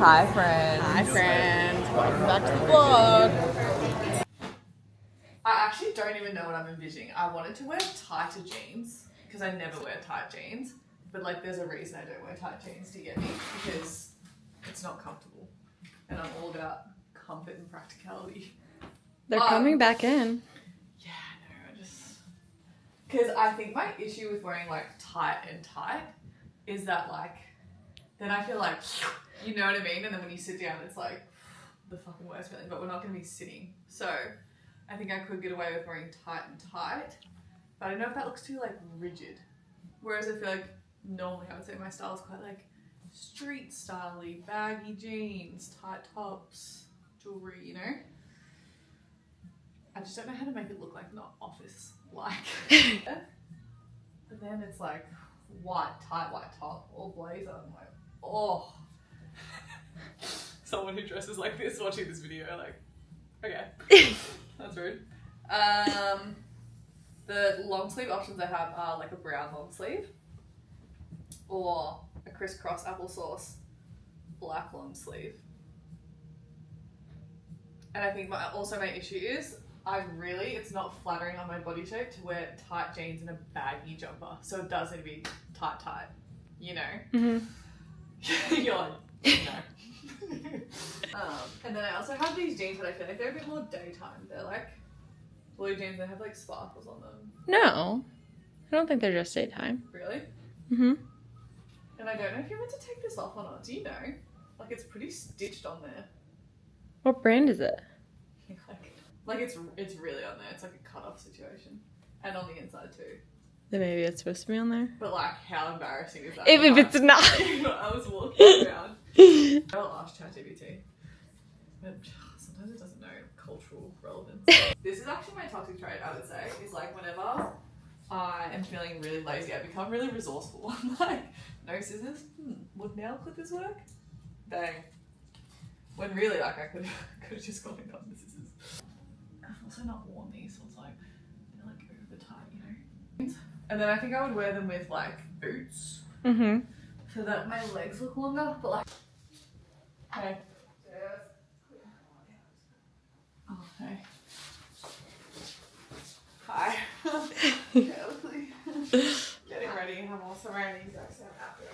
Hi friends. Hi friends, welcome back to the vlog. I actually don't even know what I'm envisioning. I wanted to wear tighter jeans because I never wear tight jeans, but like there's a reason I don't wear tight jeans to get me because it's not comfortable and I'm all about comfort and practicality. They're coming back in. Yeah, I know, because I think my issue with wearing like tight is that like then I feel like, you know what I mean? And then when you sit down, it's like the fucking worst feeling, but we're not going to be sitting. So I think I could get away with wearing tight, but I don't know if that looks too like rigid. Whereas I feel like normally I would say my style is quite like street style-y, baggy jeans, tight tops, jewelry, you know? I just don't know how to make it look like not office-like. But then it's like tight white top or blazer. I'm like, oh. Someone who dresses like this watching this video, like, okay, that's rude. The long sleeve options I have are like a brown long sleeve or a crisscross applesauce black long sleeve. And I think my issue is it's not flattering on my body shape to wear tight jeans and a baggy jumper. So it does need to be tight, you know? Mm-hmm. You're like, no. And then I also have these jeans, but I feel like they're a bit more daytime. They're like blue jeans that have like sparkles on them. No, I don't think they're just daytime. Really? Mm-hmm. And I don't know if you're meant to take this off or not. Do you know? Like it's pretty stitched on there. What brand is it? Like it's really on there. It's like a cut-off situation. And on the inside too. Then maybe it's supposed to be on there. But like, how embarrassing is that? If it's not. I was walking around. I'll ask ChatGPT. But sometimes it doesn't know cultural relevance. This is actually my toxic trait, I would say. Is like whenever I am feeling really lazy, I become really resourceful. I'm like, no scissors? Would nail clippers work? Bang. When really, like, I could have just gone and gotten the scissors. I've also not worn these, so it's like, they're like over tight, you know? And then I think I would wear them with like boots. Mm-hmm. So that my legs look longer, but like, hey. Oh, hey. Hi. Getting ready. I'm also wearing the exact same outfit.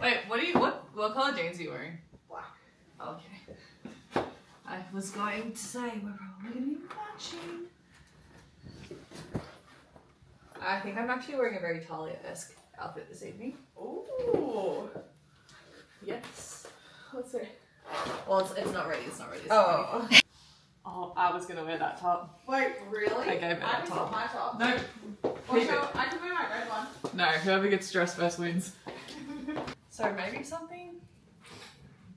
Wait, what color jeans are you wearing? Black. Okay. I was going to say we're probably going to be matching. I think I'm actually wearing a very Tahlia-esque outfit this evening. Ooh. Yes. Let's see. Well, it's not ready. It's not ready. Oh. Oh, I was gonna wear that top. Wait, really? I gave it that top. My top. No. Also, I can wear my red one. No, whoever gets dressed first wins. So maybe something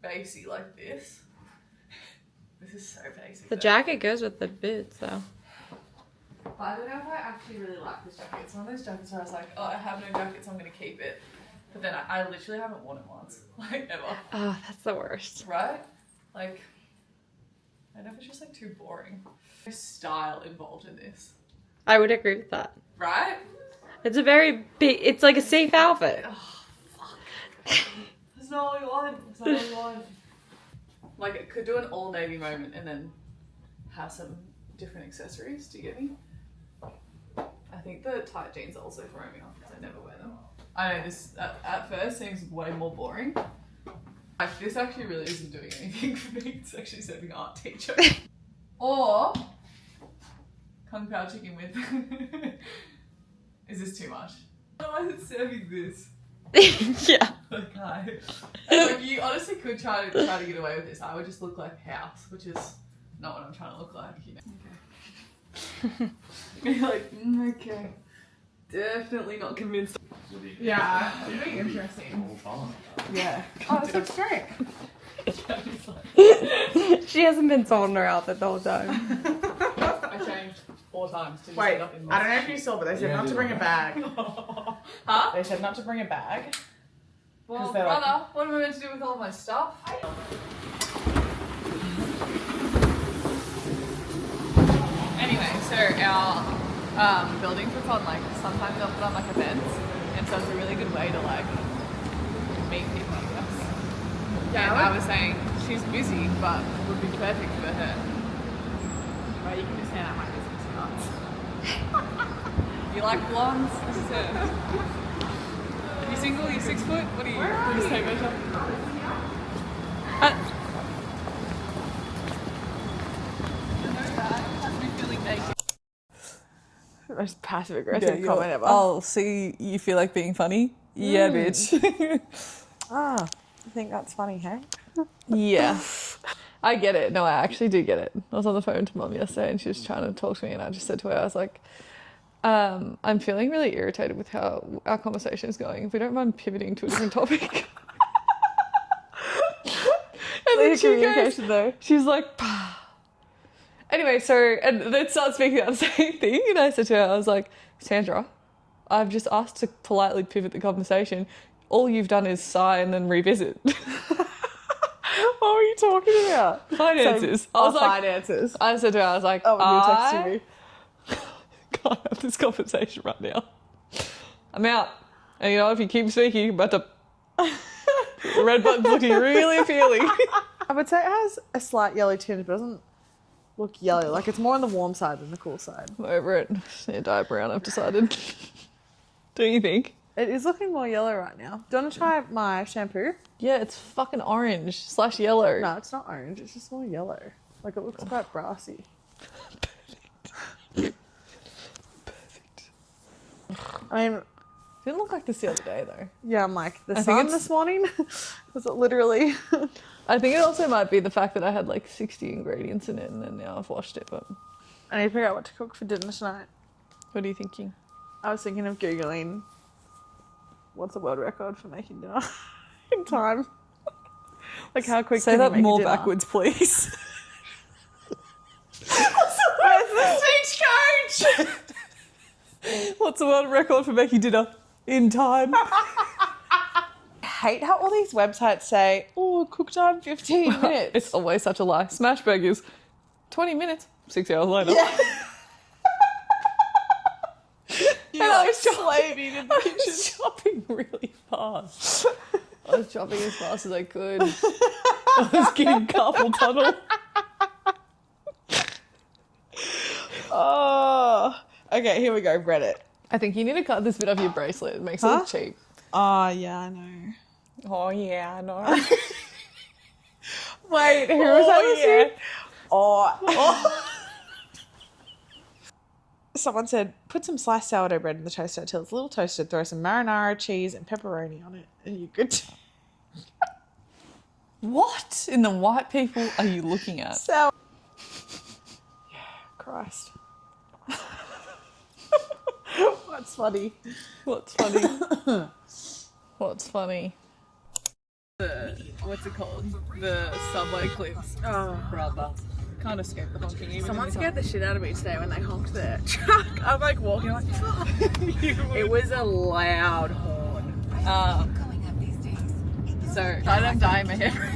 basic like this. This is so basic. The jacket goes with the boots, though. But I don't know if I actually really like this jacket. It's one of those jackets where I was like, oh, I have no jacket, so I'm going to keep it. But then I literally haven't worn it once. Like, ever. Oh, that's the worst. Right? Like, I don't know if it's just like too boring. There's style involved in this. I would agree with that. Right? It's a very big, it's like a safe outfit. Oh, fuck. That's not what we want. That's not what we want. Like, it could do an all navy moment and then have some different accessories. Do you get me? I think the tight jeans also throw me off because I never wear them. I know this at first seems way more boring. Like, this actually really isn't doing anything for me. It's actually serving art teacher. Or Kung Pao chicken with. Is this too much? Why is it serving this? Yeah. Okay. Like, you honestly could try to get away with this. I would just look like house, which is not what I'm trying to look like, you know. Okay. You're like, okay. Definitely not convinced. Yeah, it'd be interesting. Yeah. Oh, it's looks great. She hasn't been sold in her outfit the whole time. I changed 4 times to just Wait, get up in I don't know if you saw, but they said not to bring a bag. Huh? They said not to bring a bag. Well, they're brother, like- what am I meant to do with all my stuff? Anyway, so our building puts on like, sometimes they'll put on like events, and so it's a really good way to like meet people, I guess. Yeah, and I was saying she's busy, but would be perfect for her. Right, you can just hand out my business cards. You like blondes? This is her. Are you single? Are you 6 foot? What are you? Please take measure. Most passive aggressive Yeah, comment ever. Oh, see, you feel like being funny? Yeah, bitch. Ah, I think that's funny, hey? Yeah. I get it. No, I actually do get it. I was on the phone to Mum yesterday and she was trying to talk to me and I just said to her, I was like, I'm feeling really irritated with how our conversation is going. If we don't mind pivoting to a different topic. And then she goes, though. she's like, "Pah." Anyway, so, and then starts speaking about the same thing. And I said to her, I was like, Sandra, I've just asked to politely pivot the conversation. All you've done is sigh and then revisit. What were you talking about? Finances. I was like, finances. I said to her, I was like, Oh, when you were texting I me. can't have this conversation right now. I'm out. And you know, if you keep speaking, but the red button's looking really appealing. I would say it has a slight yellow tinge, but doesn't look yellow. Like it's more on the warm side than the cool side. I'm over it. Just need to dye it brown, I've decided. Don't you think? It is looking more yellow right now. Do you want to try my shampoo? Yeah, it's fucking orange / yellow. No, it's not orange. It's just more yellow. Like it looks quite brassy. Perfect. I mean, Didn't look like this the other day though. yeah, I'm like, the I think sun it's- this morning? Was it literally? I think it also might be the fact that I had like 60 ingredients in it and then now I've washed it, but I need to figure out what to cook for dinner tonight. what are you thinking? I was thinking of Googling what's the world record for making dinner in time. Like how quick Say can you that make a more dinner? backwards, please. Where's the stagecoach? What's the world record for making dinner in time? I hate how all these websites say, oh, cook time 15 minutes. It's always such a lie. Smash burgers, 20 minutes, 6 hours later. Yeah. And I was slaving in the I kitchen. was chopping really fast. I was chopping as fast as I could. I was getting carpal tunnel. Oh. Okay, here we go. Reddit. I think you need to cut this bit off your bracelet. It makes it Huh? look cheap. Oh, yeah, I know. Oh, yeah, I know. Wait, who was that? yeah. Oh. Someone said, put some sliced sourdough bread in the toaster until it's a little toasted. Throw some marinara, cheese, and pepperoni on it. And you're good to What in the white people are you looking at? sour. Yeah, Christ. What's funny? What's funny? What's funny? What's it called? The subway clips. Oh. Brother. Can't escape the honking. Even Someone in the scared the shit out of me today when they honked their truck. I'm like walking, I'm like, fuck. It was a loud horn. So I'm dyeing my hair.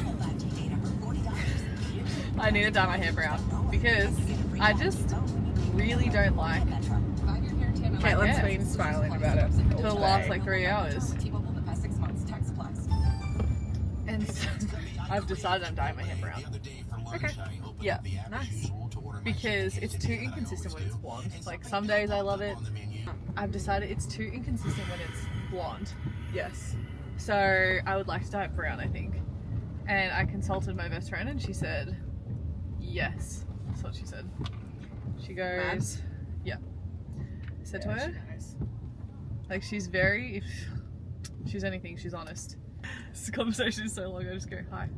I need to dye my hair brown because I just really don't like Caitlin's hair. been smiling about it for the last like 3 hours. And so I've decided I'm dyeing my hair brown. Okay. Yeah. Nice. Because it's too inconsistent when it's blonde. Like some days I love it. I've decided it's too inconsistent when it's blonde. Yes. So I would like to dye it brown, I think. And I consulted my best friend and she said, yes. That's what she said. She goes, yeah. I said to her, like she's very, if she's anything, she's honest. This conversation is so long, I just go, hi.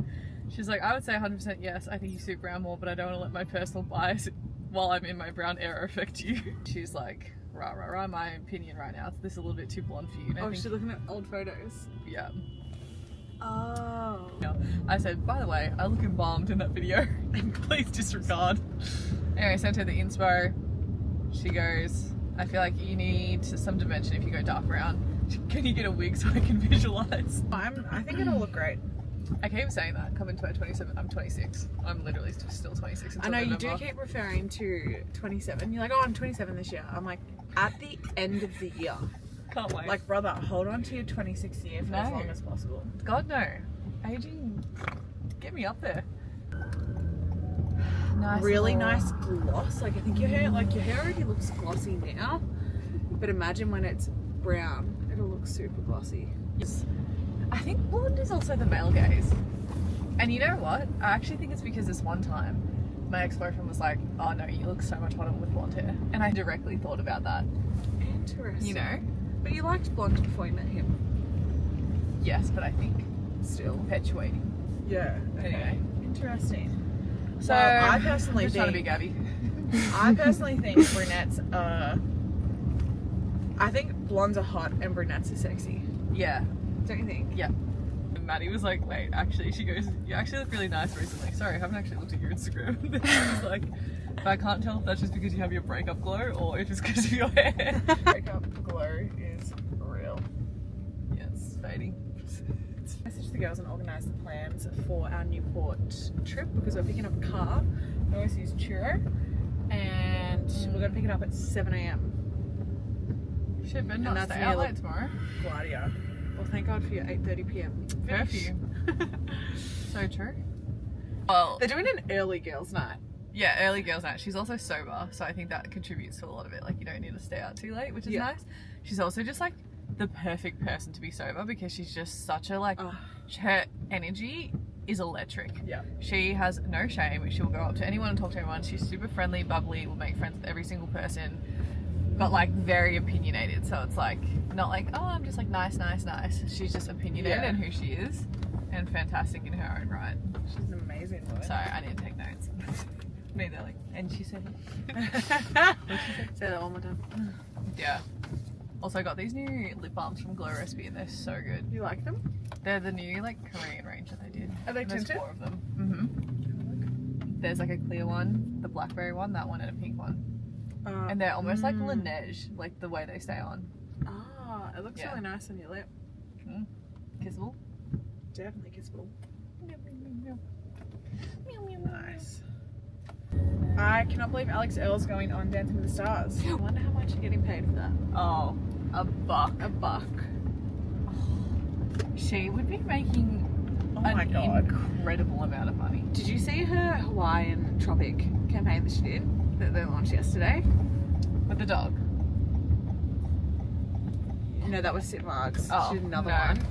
She's like, I would say 100% yes, I think you suit brown more, but I don't want to let my personal bias while I'm in my brown era affect you. She's like, rah, my opinion right now, this is a little bit too blonde for you. And I Oh, think, she's looking at old photos. yeah. Oh. I said, by the way, I look embalmed in that video, and please disregard. Anyway, I sent her the inspo. She goes, I feel like you need some dimension if you go dark brown. Can you get a wig so I can visualize? I think it'll look great. I keep saying that. Coming to 27, I'm 26. I'm literally still 26 I until know you November. do keep referring to 27. You're like, oh, I'm 27 this year. I'm like, at the end of the year. Can't wait. Like, brother, hold on to your 26th year for as No. long as possible. God, no. Aging, get me up there. Nice Really little- nice gloss. Like I think your hair already looks glossy now, but imagine when it's brown, it'll look super glossy. Yes. I think blonde is also the male gaze. And you know what? I actually think it's because this one time my ex-boyfriend was like, oh no, you look so much hotter with blonde hair. And I directly thought about that. Interesting. You know? But you liked blonde before you met him. Yes, but I think Still. perpetuating. Yeah. Anyway. Interesting. So I personally I'm just trying to be think Gabby. I personally think brunettes are. I think blondes are hot and brunettes are sexy. Yeah. Don't you think? Yeah. And Maddie was like, wait, actually, she goes, you actually look really nice recently. Sorry, I haven't actually looked at your Instagram. And she's like, but I can't tell if that's just because you have your breakup glow or if it's because of your hair. Breakup glow is real. Yeah, it's fading. Message the girls and organise the plans for our Newport trip because we're picking up a car. We always use Churro, and we're going to pick it up at 7 a.m. Shit, better not that's stay near, out like, late tomorrow. Gladio. Well, thank God for your 8:30 p.m. Curfew. So true. Well, They're doing an early girls' night. yeah, early girls' night. She's also sober, so I think that contributes to a lot of it. Like, you don't need to stay out too late, which is Yeah. nice. She's also just like the perfect person to be sober because she's just such a like. Oh. Her energy is electric. Yeah. She has no shame. She'll go up to anyone and talk to anyone. She's super friendly, bubbly, will make friends with every single person, but like very opinionated. So it's like not like, oh, I'm just like nice. She's just opinionated Yeah. in who she is and fantastic in her own right. She's an amazing woman. So I need to take notes. Me, they're like, and she said, Say that one more time. yeah. Also got these new lip balms from Glow Recipe and they're so good. You like them? They're the new like Korean range that they did. Are they There's tinted? 4 of them. Mm-hmm. There's like a clear one, the blackberry one, that one, and a pink one. And they're almost like Laneige, like the way they stay on. Ah, it looks Yeah. really nice on your lip. Kissable. Definitely kissable. Nice. I cannot believe Alex Earl's going on Dancing with the Stars. I wonder how much you're getting paid for that. Oh, a buck. A buck. She would be making Oh my an God. incredible amount of money. Did you see her Hawaiian Tropic campaign that she did? That they launched yesterday? With the dog. No, that was Sid Marks. Oh, She did another no. one.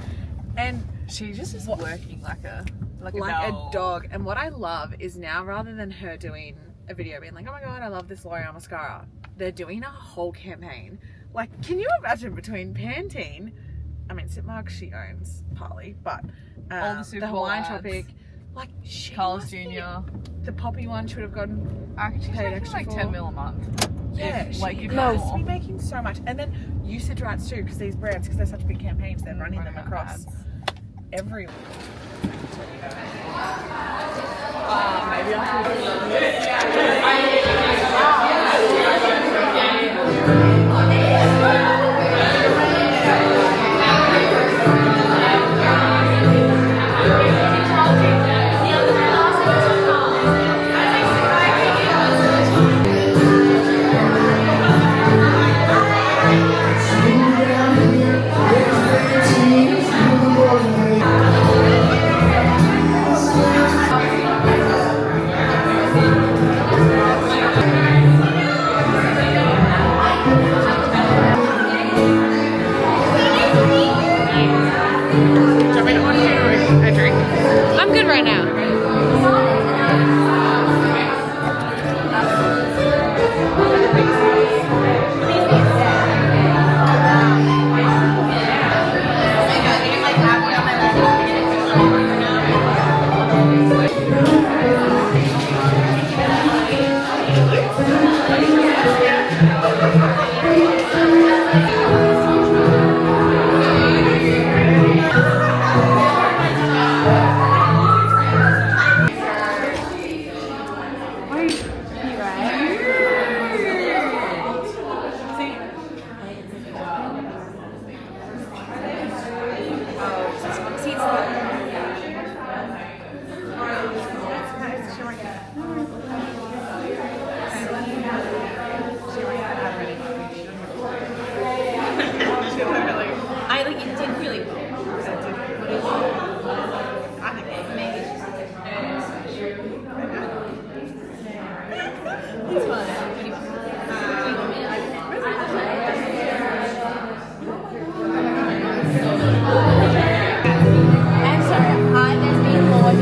And She just is working like a a dog. And what I love is now, rather than her doing a video being like, oh my God, I love this L'Oreal mascara, they're doing a whole campaign. Like, can you imagine between Pantene, I mean, Sid Marks, she owns partly, but All the Super the Bowl Hawaiian ads. Tropic, like, she Carlos must be- Jr. The Poppy one should have gotten, She's paid making extra like for. 10 mil a month. yeah, If, she like, if must not be more. making so much. And then usage rights too, because these brands, because they're such big campaigns, they're running them across everywhere. Maybe I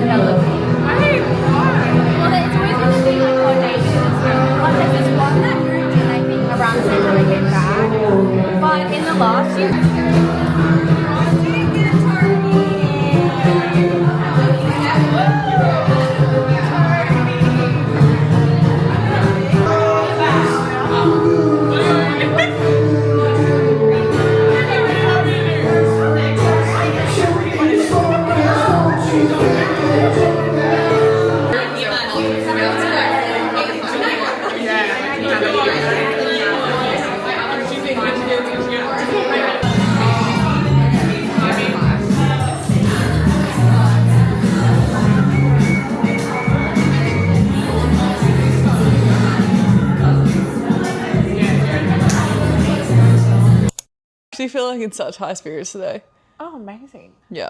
developing. Wait, why? Well, it's always going to be like coordination and stuff. But there's this one that moved in, I think, around the same time I came back. But in the last few Do you feel like in such high spirits today? Oh, amazing. Yeah.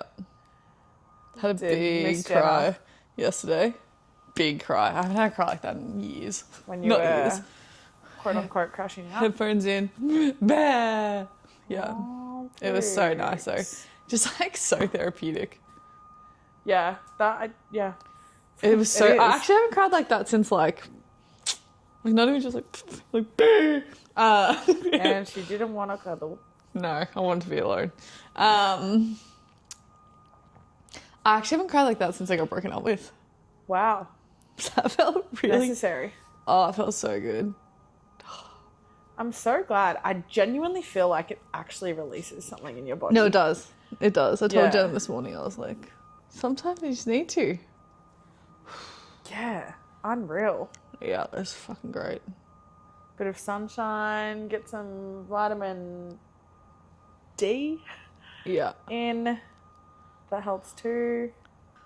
Had a Did big miss cry Gemma. yesterday. Big cry. I haven't had a cry like that in years. When you Not were years. quote unquote crashing out. Headphones in. Bah! Yeah. Oh, It was so nice though. thanks. Just like so therapeutic. Yeah, yeah. It was so. It is. I actually haven't cried like that since like not even just like bah! And she didn't want to cuddle. No, I wanted to be alone. I actually haven't cried like that since I got broken up with. Wow. That felt really. Necessary. Oh, it felt so good. I'm so glad. I genuinely feel like it actually releases something in your body. No, it does. It does. I told Yeah. Jen this morning. I was like, sometimes you just need to. Yeah. Unreal. Yeah, that's fucking great. Bit of sunshine, get some vitamin D Yeah. in. That helps too.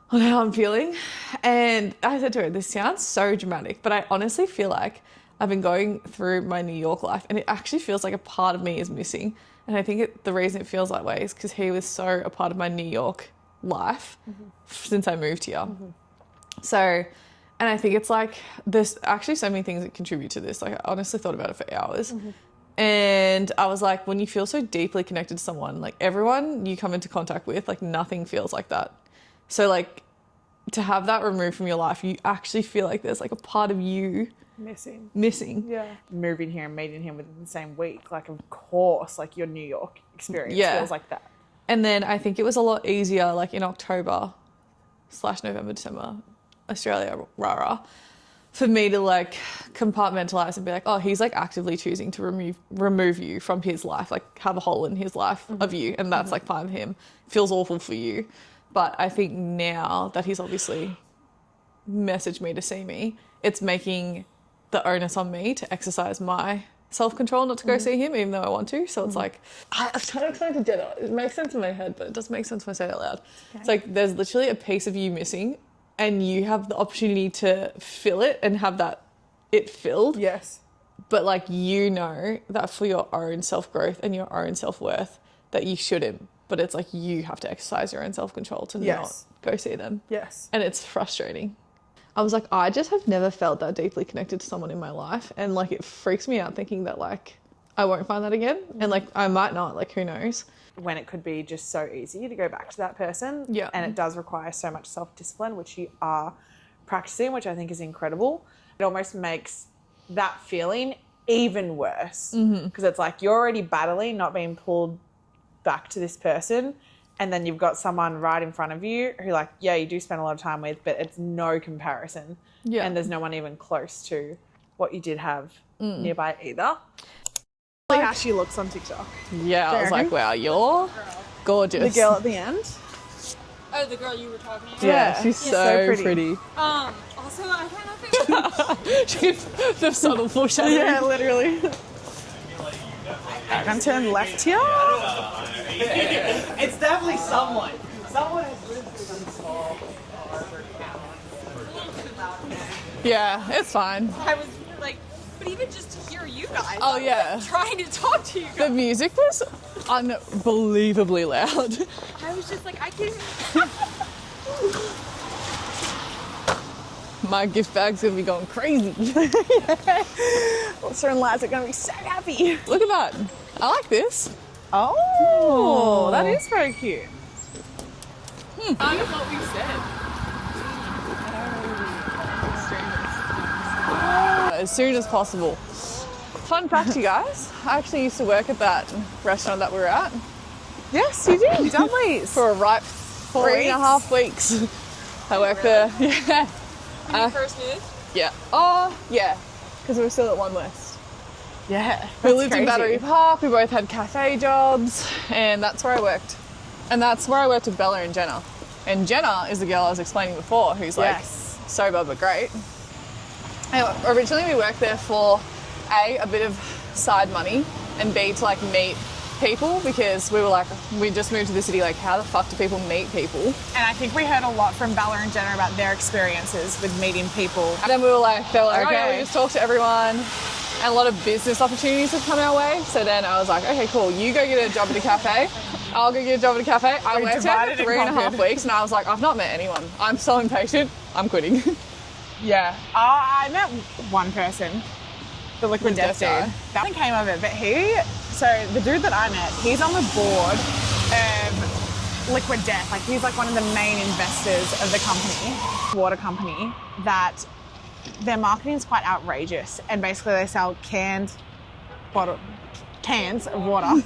On how I'm feeling. And I said to her, this sounds so dramatic, but I honestly feel like I've been going through my New York life and it actually feels like a part of me is missing. And I think the reason it feels that way is because he was so a part of my New York life since I moved here. So, and I think it's like, there's actually so many things that contribute to this. Like I honestly thought about it for hours. And I was like, when you feel so deeply connected to someone, like everyone you come into contact with, like nothing feels like that. So like to have that removed from your life, you actually feel like there's like a part of you missing. Yeah. Moving here and meeting him within the same week. Like, of course, like your New York experience feels like that. And then I think it was a lot easier, like in October/November, December, Australia, rah, for me to like compartmentalize and be like, oh, he's like actively choosing to remove you from his life, like have a hole in his life of you. And that's like fine for him. Feels awful for you. But I think now that he's obviously messaged me to see me, it's making the onus on me to exercise my self-control not to go see him, even though I want to. So it's like, I've tried to explain to Jenna. It makes sense in my head, but it doesn't make sense when I say it out loud. Okay. It's like there's literally a piece of you missing and you have the opportunity to fill it and have it filled. Yes. But like, you know that for your own self-growth and your own self-worth that you shouldn't. But it's like you have to exercise your own self-control to not go see them. Yes. And it's frustrating. I was like, I just have never felt that deeply connected to someone in my life. And like, it freaks me out thinking that like, I won't find that again. And like, I might not, like, who knows? When it could be just so easy to go back to that person. Yeah. And it does require so much self-discipline, which you are practicing, which I think is incredible. It almost makes that feeling even worse. Because it's like, you're already battling, not being pulled back to this person. And then you've got someone right in front of you who, like, yeah, you do spend a lot of time with, but it's no comparison. Yeah. And there's no one even close to what you did have nearby either. Like how she looks on TikTok. Yeah, I was like, wow, you're gorgeous. The girl at the end. Oh, the girl you were talking about? Yeah, she's so pretty. Also, I don't know if it She's the subtle foreshadowing. Yeah, literally. I'm gonna turn left here. It's definitely someone. Someone has lived through this small. Yeah, it's fine. I was like, but even just to hear you guys. Oh, yeah. Trying to talk to you The guys. music was unbelievably loud. I was just like, I can't. My gift bag's gonna be going crazy. Well, certain lads are gonna be so happy. Look at that. I like this. Oh, that is very cute. Kind of what we said. as soon as possible. Fun fact, you guys, I actually used to work at that restaurant that we were at Yes, you did. Dudley's. for a ripe 3.5 weeks. I worked there. Yeah. When you first moved? Yeah. Oh, yeah. Because we were still at One West. Yeah. We lived in Battery Park. We both had cafe jobs, and that's where I worked. And that's where I worked with Bella and Jenna. And Jenna is the girl I was explaining before, who's like sober but great. And originally we worked there for A, bit of side money, and B, to like meet people, because we were like, we just moved to the city, like how the fuck do people meet people? And I think we heard a lot from Bella and Jenna about their experiences with meeting people. And then we were like, they were like, Okay. okay, we just talk to everyone. And a lot of business opportunities have come our way. So then I was like, okay, cool, you go get a job at a cafe. I'll go get a job at a cafe. I We worked there divided for and 3.5 conquered. weeks, and I was like, I've not met anyone. I'm so impatient. I'm quitting. Yeah. I met one person, the Liquid Death dude. Death guy. That came of it, but so the dude that I met, he's on the board of Liquid Death. Like, he's like one of the main investors of the company, water company, that their marketing is quite outrageous. And basically they sell cans of water. Cans of water.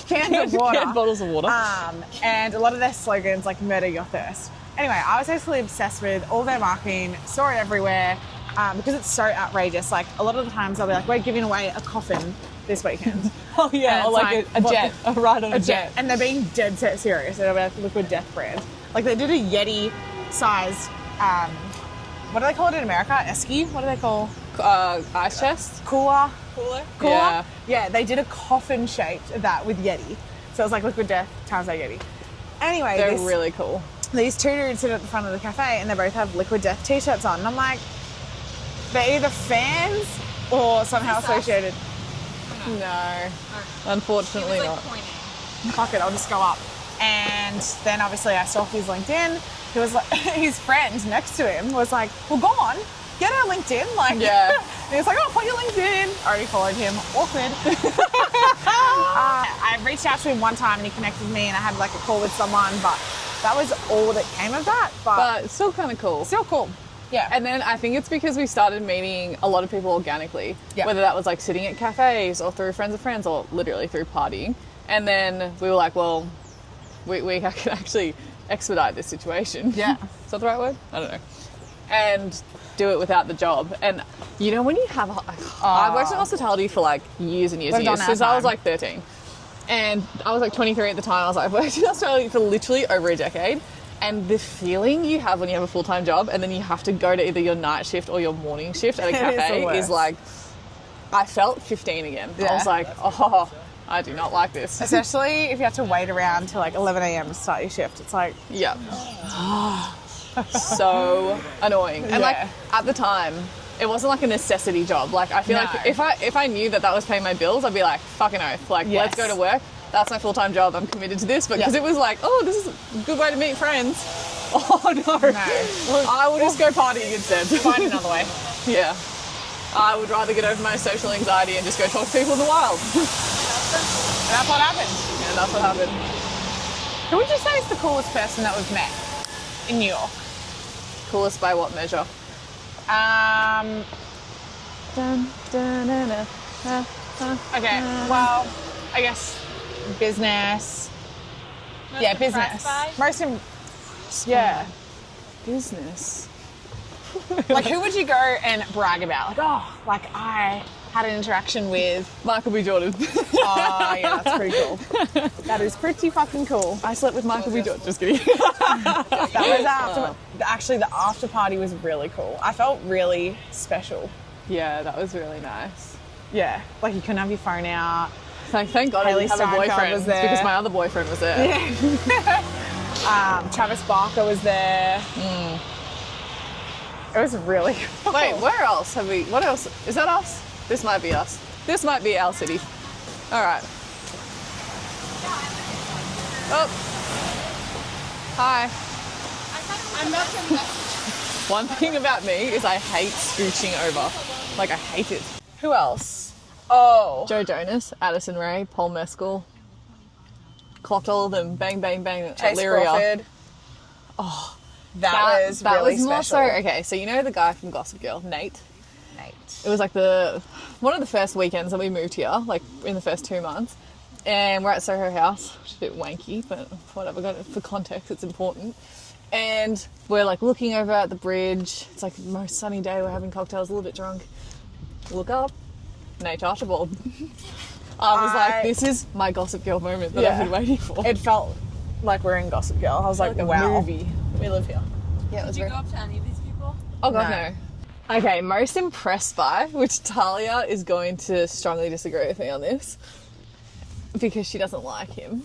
Canned bottles of water. And a lot of their slogans like murder your thirst. Anyway, I was basically obsessed with all their marketing, saw it everywhere, because it's so outrageous. Like, a lot of the times they'll be like, we're giving away a coffin this weekend. Oh yeah, And or it's like a what jet, a ride on a jet. And they're being dead set serious. They're like Liquid Death brand. Like, they did a Yeti sized, what do they call it in America? Esky? What do they call? Ice chest. Cooler? Yeah. Yeah, they did a coffin shaped of that with Yeti. So it was like Liquid Death times that Yeti. Anyway, They're really cool. these two dudes sit at the front of the cafe and they both have Liquid Death t-shirts on. And I'm like, they're either fans or somehow associated. No, unfortunately not. Fuck it, I'll just go up. And then obviously I stalked his LinkedIn. He was like, his friend next to him was like, well, go on, get our LinkedIn. Like, Yeah. And he was like, oh, put your LinkedIn. I already followed him. Awkward. I reached out to him one time and he connected me and I had like a call with someone, but that was all that came of that. But it's still kind of cool. still cool. Yeah. And then I think it's because we started meeting a lot of people organically, Yeah. whether that was like sitting at cafes or through friends of friends or literally through partying. And then we were like, well, we can actually expedite this situation. Yeah. Is that the right word? I don't know. And do it without the job. And you know, when you have, I worked in hospitality for like years and years We've and done years, our since I was time. like 13. And I was like 23 at the time. I was like, I've worked in hospitality for literally over a decade. And the feeling you have when you have a full-time job and then you have to go to either your night shift or your morning shift at a It is the cafe worst. is like, I felt 15 again. I Yeah. was like, oh, I do not like this. Especially if you have to wait around till like 11 a.m. to start your shift. It's like, Yeah. So annoying. And like Yeah. at the time, it wasn't like a necessity job. Like I feel No. like if I knew that was paying my bills, I'd be like, fucking oath. Like, Yes. let's go to work. That's my full-time job. I'm committed to this. But because Yeah. it was like, oh, this is a good way to meet friends. Oh no. No. I will just go partying instead. find another way. Yeah. I would rather get over my social anxiety and just go talk to people in the wild. And that's what happened. And that's what happened. Who would you say is the coolest person that we've met in New York? Coolest by what measure? Um, Dun, dun, dun, dun, dun, dun. okay, well, I guess business. Yeah, business. Most in, yeah. Business. Like, who would you go and brag about? Like, oh, like I had an interaction with. Michael B. Jordan. Oh, yeah, that's pretty cool. That is pretty fucking cool. I slept with Michael B. Jordan. Just kidding. That was actually the after party was really cool. I felt really special. Yeah, that was really nice. Yeah, like you couldn't have your phone out. Thank God Haley I didn't have a Steinfeld boyfriend. was It's there. because my other boyfriend was there. Travis Barker was there. It was really cool. Wait, where else have we? What else? Is that us? This might be us. This might be our city. All right. Oh. Hi. I'm not sure. One thing about me is I hate scooching over. Like, I hate it. Who else? Oh, Joe Jonas, Addison Rae, Paul Mescal. Clocked all of them. Bang, bang, bang at Chase Lyria. Crawford. Oh, that was really more so. special. Okay, so you know the guy from Gossip Girl, Nate? It was like one of the first weekends that we moved here, like in the first 2 months. And we're at Soho House, which is a bit wanky, but whatever, for context, it's important. And we're like looking over at the bridge. It's like the most sunny day. We're having cocktails, a little bit drunk. Look up, Nate Archibald. I was like, this is my Gossip Girl moment that I've been waiting for. It felt like we're in Gossip Girl. I was like, a wow. movie. We live here. Yeah, Did you go up to any of these people? Oh god, no. Okay, most impressed by, which Tahlia is going to strongly disagree with me on this, because she doesn't like him.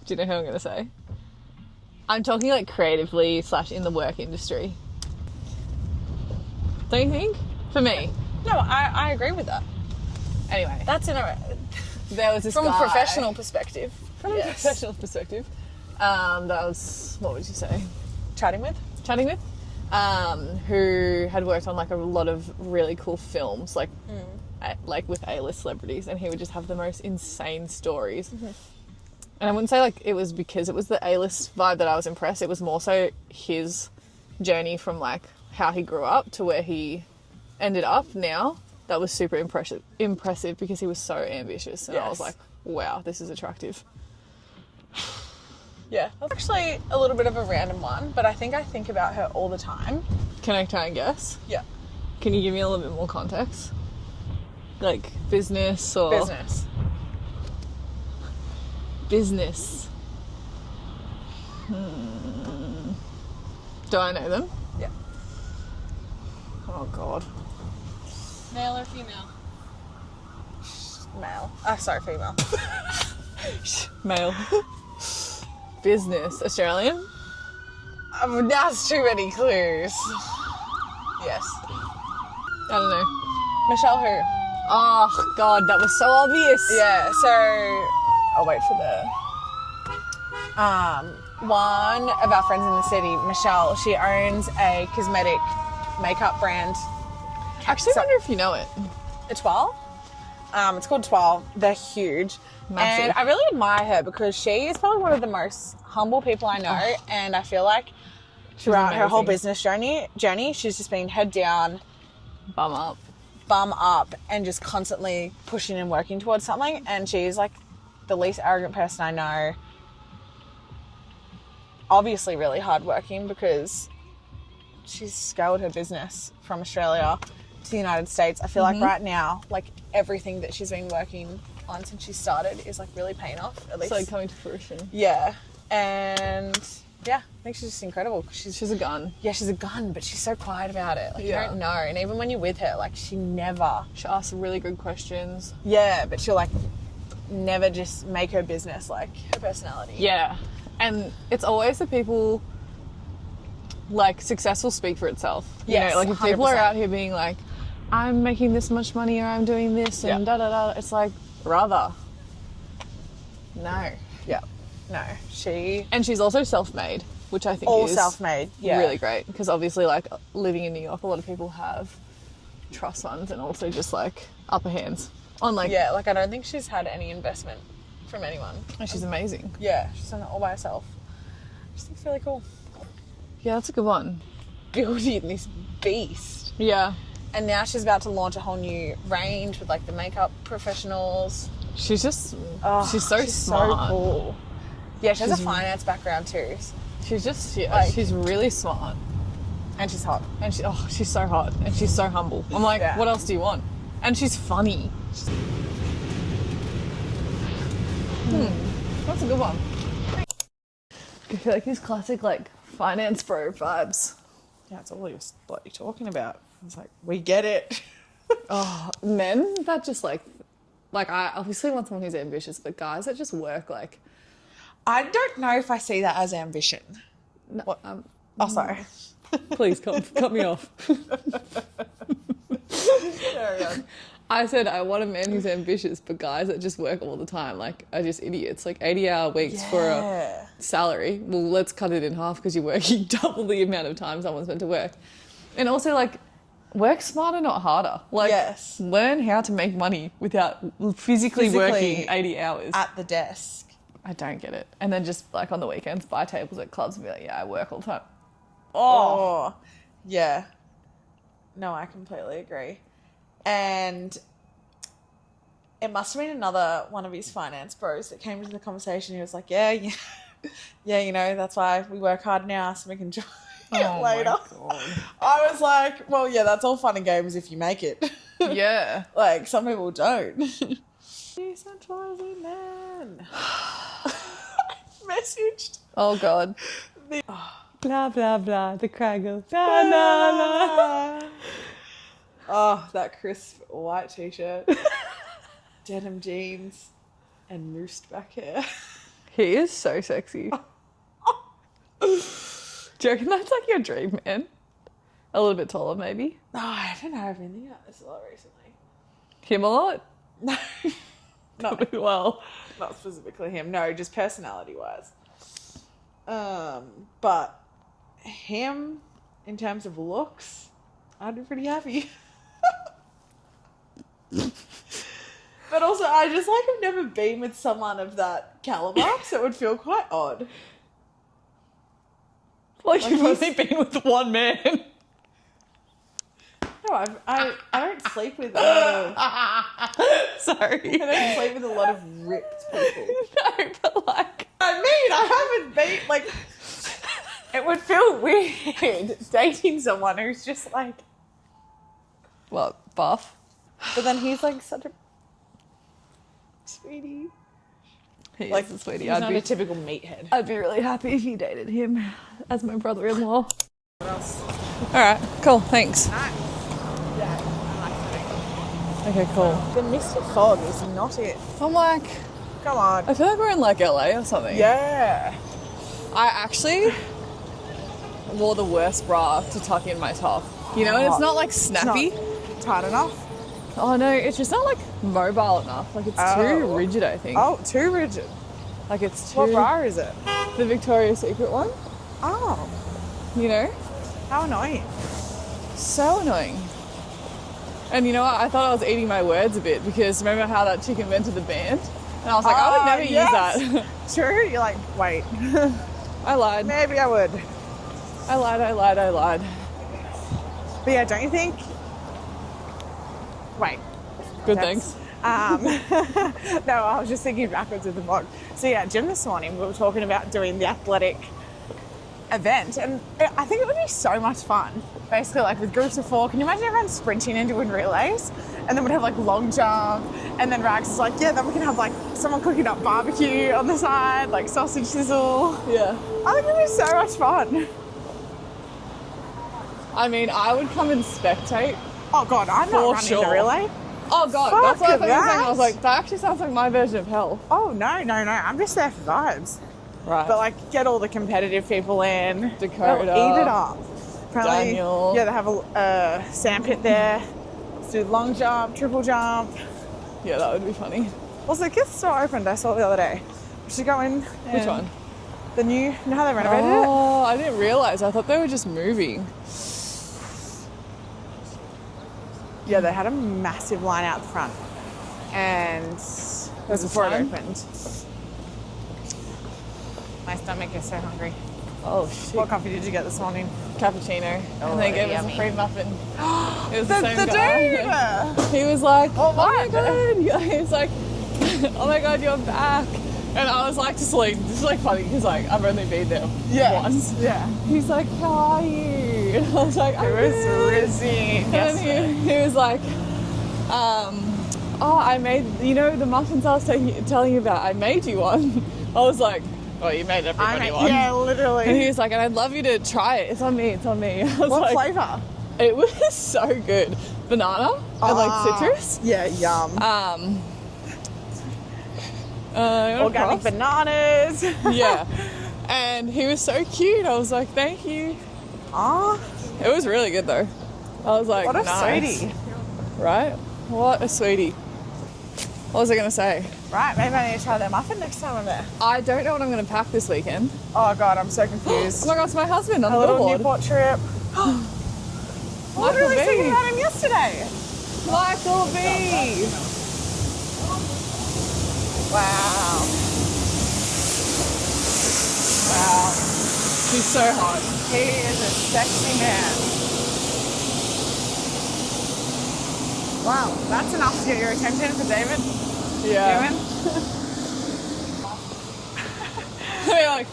Do you know who I'm going to say? I'm talking like creatively / in the work industry. Don't you think? For me. No, I agree with that. Anyway, That's in a, there was this from guy, a professional perspective. From a professional perspective. That was, what would you say? Chatting with? Chatting with. Who had worked on like a lot of really cool films, like like with A-list celebrities, and he would just have the most insane stories. And I wouldn't say like it was because it was the A-list vibe that I was impressed. It was more so his journey from like how he grew up to where he ended up now. That was super impressive because he was so ambitious, and I was like, wow, this is attractive. Yeah. That's actually a little bit of a random one, but I think about her all the time. Can I try and guess? Yeah. Can you give me a little bit more context? Like business or... Business. Business. Do I know them? Yeah. Oh god. Male or female? Male. Sorry, female. Male. Business. Australian? That's too many clues. Yes. I don't know. Michelle who? Oh god, that was so obvious. Yeah, so I'll wait for the one of our friends in the city, Michelle, she owns a cosmetic makeup brand. I actually wonder if you know it. A 12? It's called 12. They're huge. Massive. And I really admire her because she is probably one of the most humble people I know. And I feel like throughout her whole business journey, she's just been head down, Bum up, and just constantly pushing and working towards something. And she's like the least arrogant person I know. Obviously really hardworking because she's scaled her business from Australia to the United States. I feel like right now, like everything that she's been working on since she started is like really paying off. At least, It's like coming to fruition. yeah, and yeah, I think she's just incredible. She's a gun. Yeah, she's a gun, but she's so quiet about it. Like you Yeah. don't know, and even when you're with her, like she never. She asks really good questions. Yeah, but she'll like never just make her business like her personality. Yeah. And it's always the people, like, success will speak for itself. You Yes, know, like if people are 100%. out here being like, I'm making this much money or I'm doing this and da-da-da, it's like, brother. No. Yeah. No, she And she's also self-made, which I think all is self-made. Yeah. really great. Because obviously, like, living in New York, a lot of people have trust funds and also just, like, upper hands on, like... Yeah, like I don't think she's had any investment from anyone. And she's amazing. Yeah, she's done it all by herself. I just think it's really cool. Yeah, that's a good one. Building this beast. Yeah. And now she's about to launch a whole new range with like the makeup professionals. She's just... Oh, she's so smart. So cool. Yeah, she has a She's- finance background too. She's just... Yeah, Like- she's really smart. And she's hot. And she's so hot and she's so humble. I'm like, Yeah. what else do you want? And she's funny. That's a good one. I feel like these classic like finance bro vibes. Yeah, it's all what you're talking about. It's like, we get it. Men that just like I obviously want someone who's ambitious, but guys that just work like I don't know if I see that as ambition. What? Oh, sorry. please cut me off. I said I want a man who's ambitious, but guys that just work all the time, like, are just idiots. Like 80-hour weeks for a salary. Well, let's cut it in half because you're working double the amount of time someone's meant to work. And also, like, work smarter, not harder. Like, Yes. learn how to make money without physically working 80 hours. At the desk. I don't get it. And then just, like, on the weekends, buy tables at clubs and be like, yeah, I work all the time. Oh. Yeah. No, I completely agree. And it must have been another one of his finance bros that came into the conversation. He was like, yeah, you know, that's why we work hard now so we can enjoy it later. I was like, well, yeah, that's all fun and games if you make it. Yeah. Like, some people don't. Decentralizing man. Messaged. Oh God. Blah, blah, blah. The Craggle. La, la, la. Oh, that crisp white t-shirt, denim jeans, and moosed back hair. He is so sexy. Do you reckon that's like your dream man? A little bit taller, maybe. No, I don't know. I've been thinking about this a lot recently. Him a lot? No, not Well, not specifically him. No, just personality-wise. But him, in terms of looks, I'd be pretty happy. But also, I just like have never been with someone of that caliber, so it would feel quite odd. like you've only been with one man. No, I don't sleep with a lot of, Sorry. I don't sleep with a lot of ripped people. No, but like... I haven't been, like, it would feel weird dating someone who's just like, What, buff? but then he's like such a sweetie. He Like, is a sweetie. he's I'd not be, a typical meathead. I'd be really happy if you dated him as my brother-in-law. What else? Alright, cool, thanks. Yeah, I like Okay, cool. that. The misty fog is not it. I'm like, Come on. I feel like we're in like LA or something. Yeah. I actually wore the worst bra to tuck in my top. You know, and it's not like snappy. It's tight enough. Oh no, it's just not like mobile enough. Like it's too rigid, I think. Oh, too rigid. Like it's too... What bra is it? The Victoria's Secret one. Oh, You know? how annoying. So annoying. And you know what? I thought I was eating my words a bit because remember how that chick invented the band? And I was like, I would never use that. True. You're like, wait, I lied. maybe I would. I lied. But yeah, don't you think? Wait. Good, That's- thanks. No, I was just thinking backwards with the vlog. So yeah, gym this morning, we were talking about doing the athletic event, and I think it would be so much fun. Basically, like with groups of 4, can you imagine everyone sprinting and doing relays? And then we'd have like long jump, and then Rags is like, yeah, then we can have like someone cooking up barbecue on the side, like sausage sizzle. Yeah. I think it would be so much fun. I mean, I would come and spectate. Oh god, I'm not For running sure. the relay. Oh god, Fuck that's what I thought you were saying. that. I was like, that actually sounds like my version of hell. Oh no, I'm just there for vibes. Right. But like, get all the competitive people in. Dakota. They'll eat it up. Apparently, Daniel. yeah, they have a sand pit there. Let's do long jump, triple jump. Yeah, that would be funny. Also, Kith's store opened. I saw it the other day. We should go in. Which and- one? The new. You know how they renovated it? Oh, I didn't realise. I thought they were just moving. Yeah, they had a massive line out the front, and it was before it fun? opened. My stomach is so hungry. Oh shit. What coffee did you get this morning? Cappuccino. Oh, and they gave us yummy. a free muffin. It was the same The guy. dude! He was like, oh my what? god. He was like, oh my god, you're back. And I was like, just like funny because like I've only been there once. Yeah. He's like, how are you? And I was like, It I'm was good. rizzing. And then he was like, oh, I made, you know, the muffins I was telling you about, I made you one. I was like, oh, you made everybody one. Yeah, literally. And he was like, and I'd love you to try it. It's on me. I was What like, flavour? It was so good. Banana and like citrus. Yeah, yum. Organic bananas. Yeah. And he was so cute. I was like, thank you. Ah, It was really good though. I was like, what a nice. sweetie. Right? What a sweetie. What was I going to say? Right, maybe I need to try their muffin next time I'm there. I don't know what I'm going to pack this weekend. Oh god, I'm so confused. Oh my god, it's my husband on A the little billboard. Newport trip. I was Michael really thinking B. about him yesterday. Michael B. Wow. Wow. He's so hot. He is a sexy man. Wow, that's enough to get your attention for David. Yeah. They're like,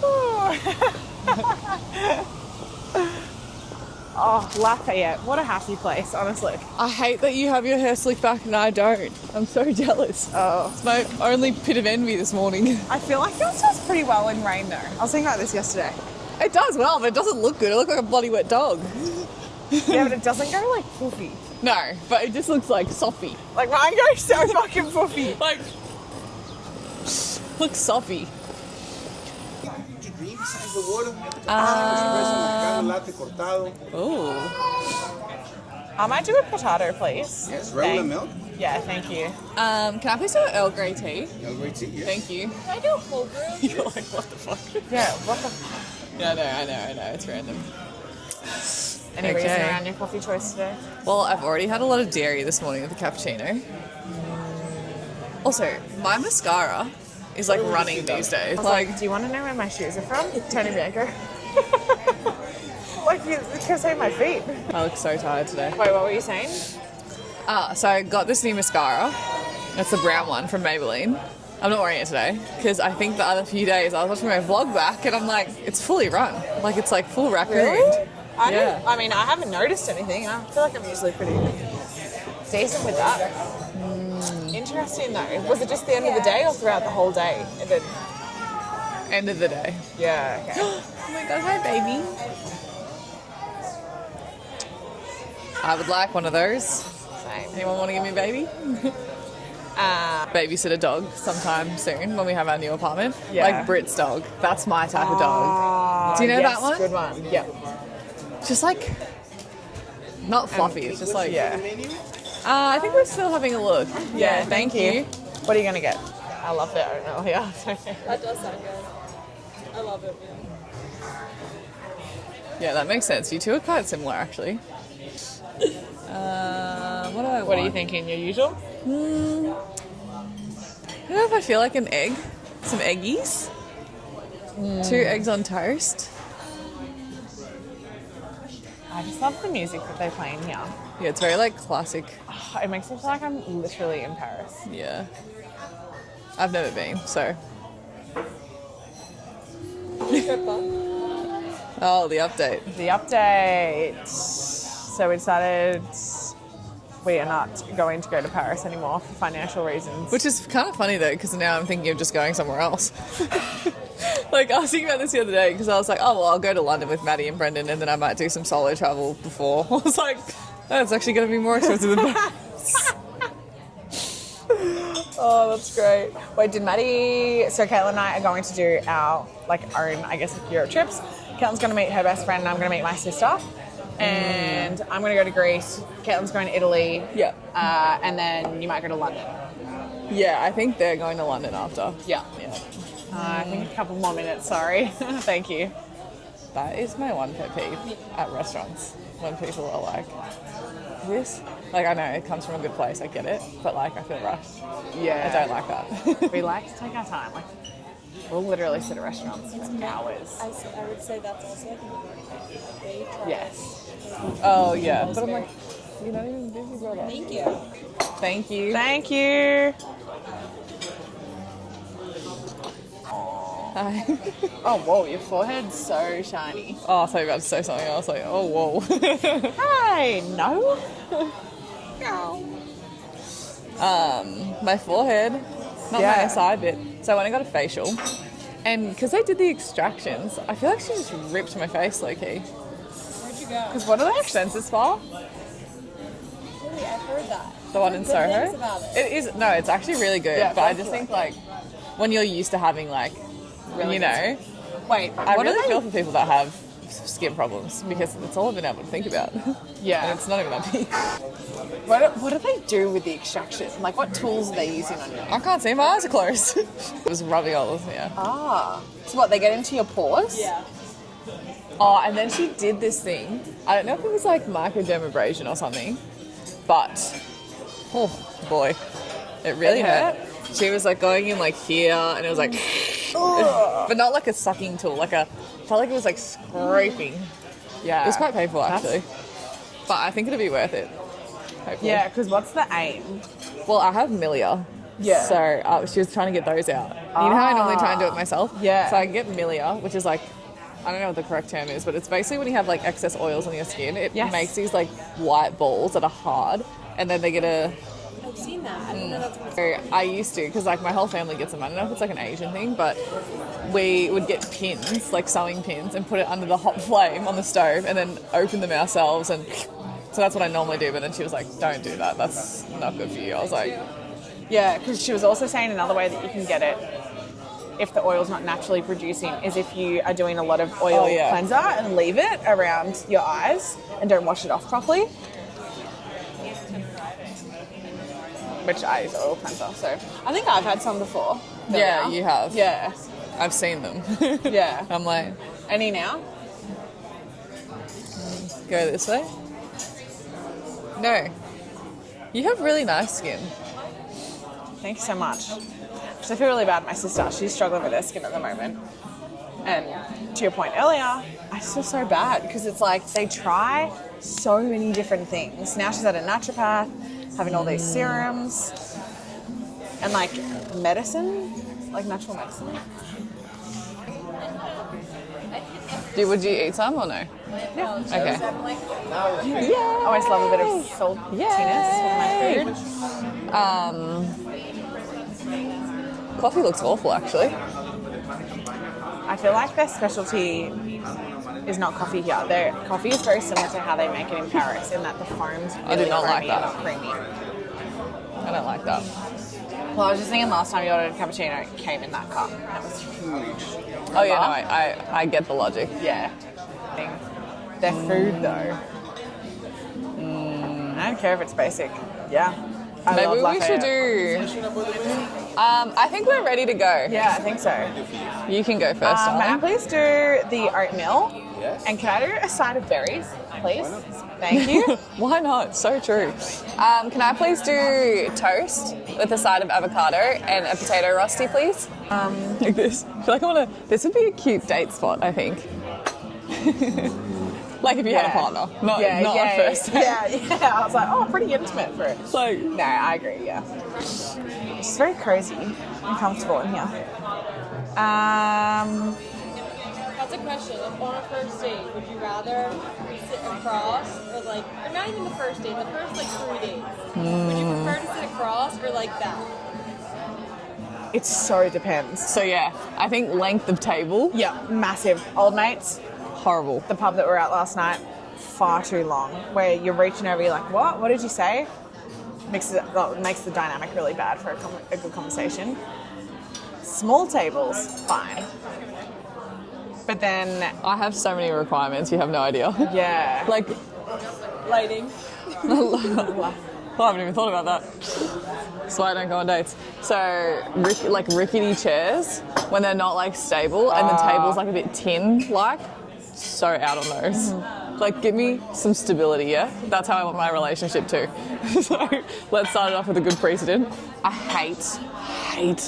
Oh, Lafayette, what a happy place, honestly. I hate that you have your hair slicked back and I don't. I'm so jealous. Oh, It's my only pit of envy this morning. I feel like yours does pretty well in rain though. I was thinking about this yesterday. It does well, but it doesn't look good. I look like a bloody wet dog. Yeah, but it doesn't go like poofy. No, but it just looks like soppy. Like mine goes so fucking poofy. Like, looks soppy. Oh. I might do a potato, please. Yes, regular milk. Yeah, thank you. Can I please do an Earl Grey tea? Earl Grey tea, yes. Thank you. Can I do a cold brew? You're like, what the fuck? Yeah, what the... Yeah, I know. It's random. Any reason around your coffee choice today? Well, I've already had a lot of dairy this morning with the cappuccino. Also, my mascara is like running these days. Like, Do you want to know where my shoes are from? Tony Bianco. Like, you can say my feet. I look so tired today. Wait, what were you saying? So I got this new mascara. It's the brown one from Maybelline. I'm not wearing it today because I think the other few days I was watching my vlog back and I'm like, it's fully run. Like, it's like full raccoon. Really? Yeah. I mean, I haven't noticed anything. I feel like I'm usually pretty decent with that. Interesting though. Was it just the end of the day or throughout the whole day? End of the day. Yeah, okay. Oh my god, hi baby. I would like one of those. Same. Anyone want to give me a baby? Babysit a dog sometime soon when we have our new apartment. Yeah. Like Brit's dog. That's my type of dog. Do you know yes, that one? Good one. Yeah. Just like, not fluffy. It's just like, Yeah. I think we're still having a look. Yeah, thank you. What are you going to get? I love the oatmeal. Yeah. That does sound good. I love it, man. Yeah, that makes sense. You two are quite similar, actually. What do I want? What are you thinking? Your usual? I don't know if I feel like an egg. Some eggies. 2 eggs on toast. I just love the music that they play in here. Yeah, it's very like classic. It makes me feel like I'm literally in Paris. Yeah. I've never been, so. Oh, the update. The update. So we decided we are not going to go to Paris anymore for financial reasons. Which is kind of funny though, because now I'm thinking of just going somewhere else. Like, I was thinking about this the other day because I was like, oh, well, I'll go to London with Maddie and Brendan and then I might do some solo travel before. I was like, oh, it's actually going to be more expensive than Paris. Oh, that's great. Wait, did Maddie... So Caitlin and I are going to do our, like, own, I guess, Europe trips. Caitlin's going to meet her best friend and I'm going to meet my sister. And I'm going to go to Greece. Caitlin's going to Italy. Yeah. And then you might go to London. Yeah, I think they're going to London after. Yeah. Yeah. I think a couple more minutes, sorry. Thank you. That is my one pet peeve at restaurants. When people are like, this? Like, I know it comes from a good place, I get it. But, like, I feel rushed. Yeah. I don't like that. We like to take our time. Like, we'll literally sit at restaurants for hours. I would say that's also like Yes. Oh, yeah. But I'm like, you're not even busy, brother. Thank you. Thank you. Thank you. Hi. Oh, whoa, your forehead's so shiny. Oh, I thought you were about to say something. I was like, oh, whoa. Hey, no. My forehead, not Yeah. my side bit. So when I got a facial, and because they did the extractions, I feel like she just ripped my face low-key. Where'd you go? Because what are they? Extensive spa? Really, I've heard that. The one in Good things Soho? about it. It is, no, it's actually really good. Yeah, but I thank just you. think like, when you're used to having like, Really you good know, Wait, I what really are they? feel for people that have skin problems because it's all I've been able to think about. Yeah. And it's not even that big. What do they do with the extraction? Like, what tools are they using on you? I can't see, my eyes are closed. It was rubbing all over, yeah. Ah. So what, they get into your pores? Yeah. Oh, and then she did this thing. I don't know if it was like microdermabrasion or something, but oh boy, it really It hurt. hurt? She was like going in like here, and it was like, but not like a sucking tool. Like felt like it was like scraping. Yeah. It was quite painful actually, but I think it'd be worth it. hopefully. Yeah, because what's the aim? Well, I have Milia. Yeah. So she was trying to get those out. You know how I normally try and do it myself? Yeah. So I can get Milia, which is like, I don't know what the correct term is, but it's basically when you have like excess oils on your skin, it Yes. makes these like white balls that are hard, and then they get a. I've seen that. I didn't know that's what it's So I used to, because like my whole family gets them. I don't know if it's like an Asian thing, but we would get pins, like sewing pins, and put it under the hot flame on the stove, and then open them ourselves. And so that's what I normally do. But then she was like, "Don't do that. That's not good for you." I was like, Yeah, because she was also saying another way that you can get it if the oil's not naturally producing is if you are doing a lot of oil cleanser and leave it around your eyes and don't wash it off properly. Which I use oil cleanser, so I think I've had some before. "Yeah, you have. Yeah, I've seen them." yeah. I'm like, Any now? "Go this way." No, you have really nice skin. Thank you so much. Because I feel really bad. My sister, she's struggling with her skin at the moment. And to your point earlier, I just feel so bad because it's like they try so many different things. Now she's at a naturopath, having all these serums and like medicine, like natural medicine. Would you eat some or no? Yeah. Okay. Yeah. I always love a bit of saltiness with my food. Coffee looks awful, actually. I feel like their specialty is not coffee here. Their coffee is very similar to how they make it in Paris, in that the foam's really I do not like foamy and that. not creamy. I don't like that. Well, I was just thinking last time you ordered a cappuccino, it came in that cup. And it was huge. Oh yeah, no, I get the logic. Yeah. Their food, though. I don't care if it's basic. Yeah. I love Maybe we should Lafayette. do. I think we're ready to go. Yeah, I think so. You can go first, May I darling. please do the oatmeal? Yes. And can I do a side of berries, please? Thank you. Why not? So true. Can I please do toast with a side of avocado and a potato rosti, please? Like this. I feel like I want to. This would be a cute date spot, I think. Like if you had a partner, not a first date. Yeah. I was like, oh, pretty intimate for it. Like, No, I agree, yeah. It's very cozy and comfortable in here. That's a question. If on a first date, would you rather sit across or like, or not even the first date, the first like 3 days? Would you prefer to sit across or like that? It so depends. so yeah, I think length of table, Yeah, massive. Old mates, horrible. the pub that we were at last night, far too long. Where you're reaching over, you're like, what? What did you say? Makes the dynamic really bad for a good conversation. Small tables, fine. But then, I have so many requirements, you have no idea. yeah. Like, Lighting. I haven't even thought about that. That's why I don't go on dates. So, like rickety chairs, when they're not like stable and the table's like a bit tin-like, so out on those. Like, give me some stability, yeah? That's how I want my relationship too. So, let's start it off with a good precedent. I hate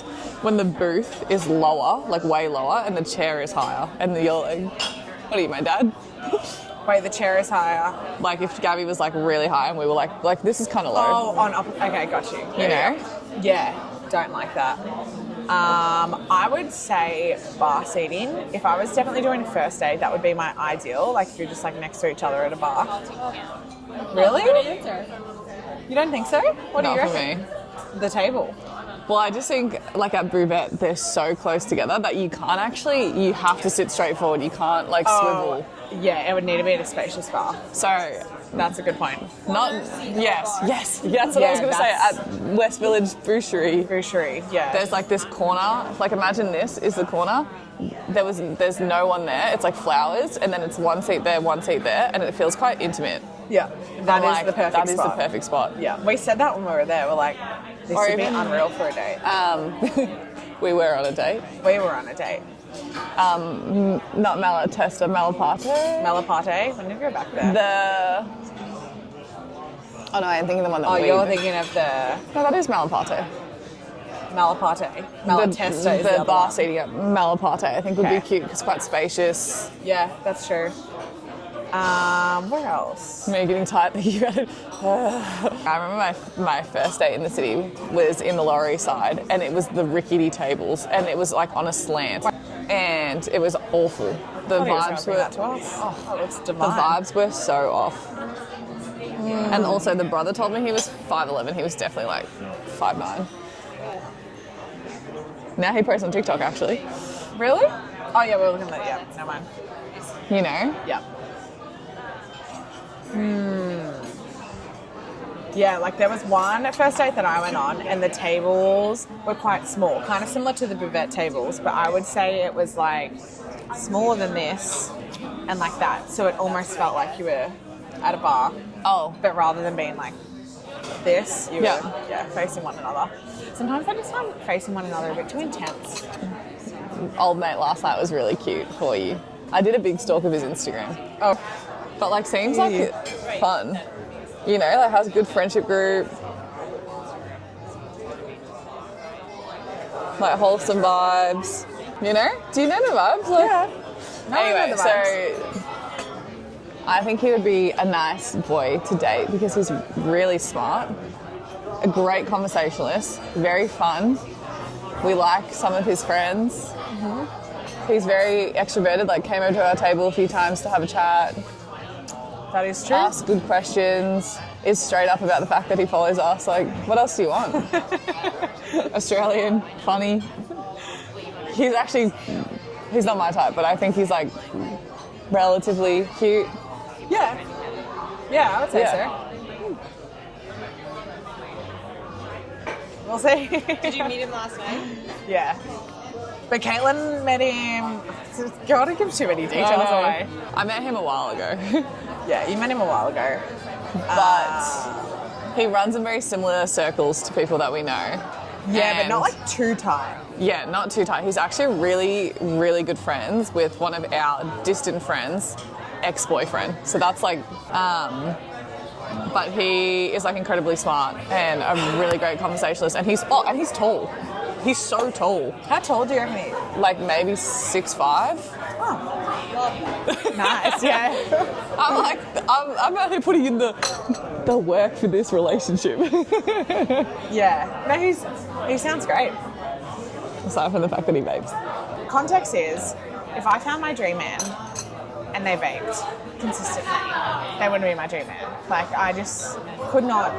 when the booth is lower, like way lower, and the chair is higher. And you're like, what are you, my dad? Wait, the chair is higher. Like if Gabby was like really high and we were like this is kind of low. Oh, okay, got you. You know? Yeah, don't like that. I would say bar seating. If I was definitely doing a first date, that would be my ideal. Like if you're just like next to each other at a bar. Really? Good answer. You don't think so? What do Not you for reckon? me. The table. Well, I just think like at Buvette, they're so close together that you can't actually, you have to sit straight forward. You can't like swivel. Yeah, it would need to be at a spacious bar. So That's a good point. not, yes. That's what I was going to say at West Village Boucherie. Boucherie, yeah. There's like this corner, like imagine this is the corner. There's no one there. It's like flowers and then it's one seat there, and it feels quite intimate. Yeah, that is Like, the perfect that is spot. the perfect spot. Yeah, we said that when we were there. We're like, this Or would be even- unreal for a date. We were on a date. We were on a date. Not Malatesta, Malaparte. Malaparte. When did we go back there? Oh no, I'm thinking the one that we... You're thinking of the No, that is Malaparte. Malaparte. Malatesta is the other bar one. seating at Malaparte, I think would be Okay. cute because it's quite spacious. Yeah, that's true. Where else? Me getting tight thinking about it. I remember my first date in the city was in the Lower East Side, and it was the rickety tables, and it was like on a slant, and it was awful. The vibes were the vibes were so off. And also the brother told me he was 5'11". He was definitely like 5'9". Now he posts on TikTok actually. Really? Oh yeah, we're looking at that. Yeah, never mind. You know? Yeah. Yeah, like there was one first date that I went on and the tables were quite small, kind of similar to the buvette tables, but I would say it was like smaller than this and like that. So it almost felt like you were at a bar. Oh. But rather than being like this, you Yeah. were facing one another. Sometimes I just find facing one another a bit too intense. Old mate last night was really cute for you. I did a big stalk of his Instagram. Oh. But like seems like fun. You know, like has a good friendship group. Like wholesome vibes. You know? Do you know the vibes? Like, Yeah. No, I know anyway, the vibes. so I think he would be a nice boy to date because he's really smart, a great conversationalist, very fun. We like some of his friends. Mm-hmm. He's very extroverted, like came over to our table a few times to have a chat. That is true. Ask good questions, is straight up about the fact that he follows us. Like, what else do you want? Australian, funny. He's not my type, but I think he's like relatively cute. Yeah. Yeah, I would say Yeah. so. We'll see. Did you meet him last night? Yeah. But Caitlin met him. Gotta give too many details away. I met him a while ago, Yeah, you met him a while ago. but he runs in very similar circles to people that we know. Yeah, but And- not like too tight. Yeah, not too tight. He's actually really, really good friends with one of our distant friends' ex-boyfriend. So that's like, but he is like incredibly smart and a really great conversationalist. And he's tall. He's so tall. How tall do you reckon he is? Like maybe 6'5". Nice, yeah. I'm like, I'm out here putting in the work for this relationship. Yeah. No, he sounds great. Aside from the fact that he vapes. Context is, if I found my dream man and they vaped consistently, they wouldn't be my dream man. Like, I just could not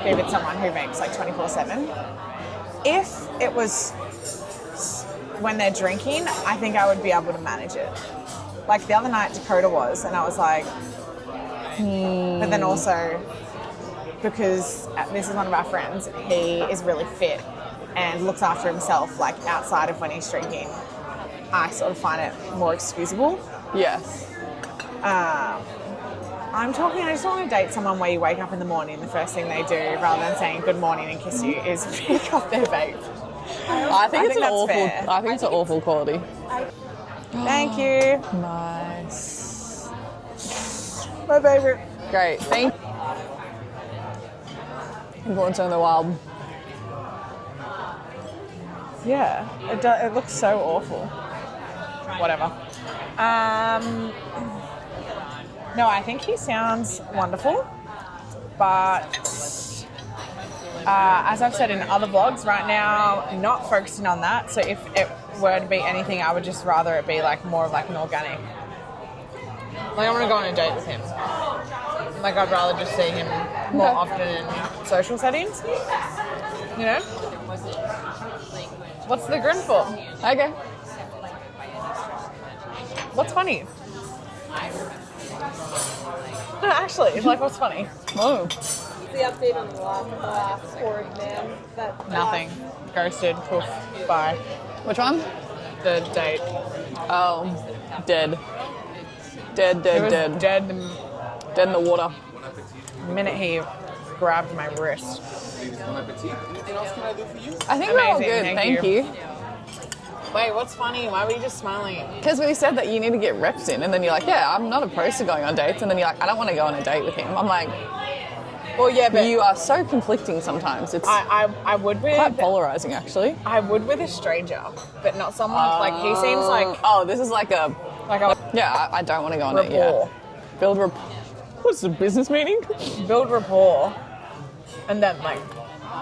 be with someone who vapes like 24/7. If it was when they're drinking, I think I would be able to manage it. Like the other night, Dakota was, and I was like, But then also, because this is one of our friends, he is really fit and looks after himself, like outside of when he's drinking. I sort of find it more excusable. Yes. I just want to date someone where you wake up in the morning and the first thing they do, rather than saying good morning and kiss you, is pick up their vape. I think it's that's fair. I think it's an awful quality. Thank you. Nice. My favourite. Great. Thank you. I'm going to in the wild. Yeah, it looks so awful. Whatever. No, I think he sounds wonderful, but as I've said in other vlogs, right now, not focusing on that. So if it were to be anything, I would just rather it be like more of like an organic. Like I want to go on a date with him. Like I'd rather just see him more often in social settings. You know? What's the grin for? Okay. What's funny? No, actually, like what's funny? Oh. The update on the last horrid man. Nothing. Ghosted. Poof. Bye. Which one? The date. Oh, dead. Dead. It was Dead. dead Dead in the water. the minute he grabbed my wrist. I think we're all Amazing, good. thank Thank you. Wait, what's funny? Why were you just smiling? Because we said that you need to get reps in, and then you're like, yeah, I'm not opposed to going on dates, and then you're like, I don't want to go on a date with him. I'm like, Well, yeah, but you are so conflicting sometimes. It's I would with quite polarizing, actually. I would with a stranger, but not someone like he seems like Oh, this is like a a yeah. I don't want to go on it rapport. yet. What's the business meeting? Build rapport. And then, like,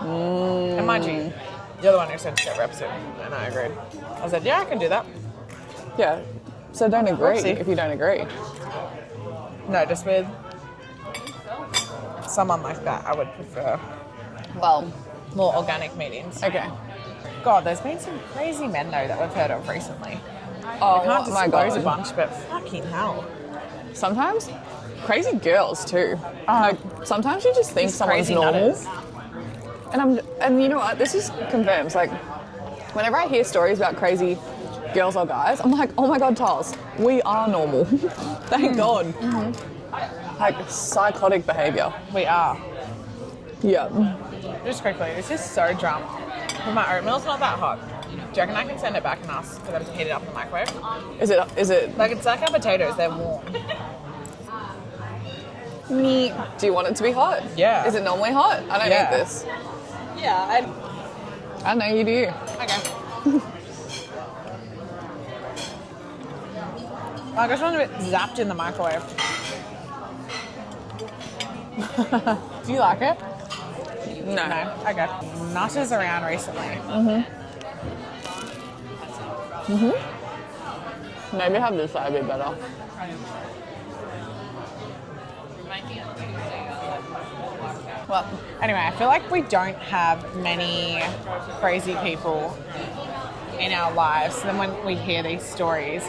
and mind you, you're the one who said to get reps in, and I agreed. I said, yeah, I can do that. Yeah. So don't agree Oopsie. if you don't agree. No, just with someone like that, I would prefer Well, more organic meetings. okay. God, there's been some crazy men, though, that we've heard of recently. Oh I can't my disclose God. a bunch, but fucking hell. Sometimes crazy girls too. Like sometimes you just think These someone's crazy normal. nutters. And you know what? This is confirms. Like whenever I hear stories about crazy girls or guys, I'm like, oh my God, Charles, we are normal. Thank God. Like psychotic behaviour. We are. Yeah. Just quickly, this is so drunk. But my oatmeal's not that hot. Do you reckon I can send it back and ask for them to heat it up in the microwave? Is it? Like, it's like our potatoes, they're warm. Do you want it to be hot? Yeah. Is it normally hot? I don't Yeah. eat this. Yeah, I know you do. Okay. I just want a bit zapped in the microwave. Do you like it? No. No? Okay. Nutters around recently. Maybe have this side a bit better. Well, anyway, I feel like we don't have many crazy people in our lives. So then when we hear these stories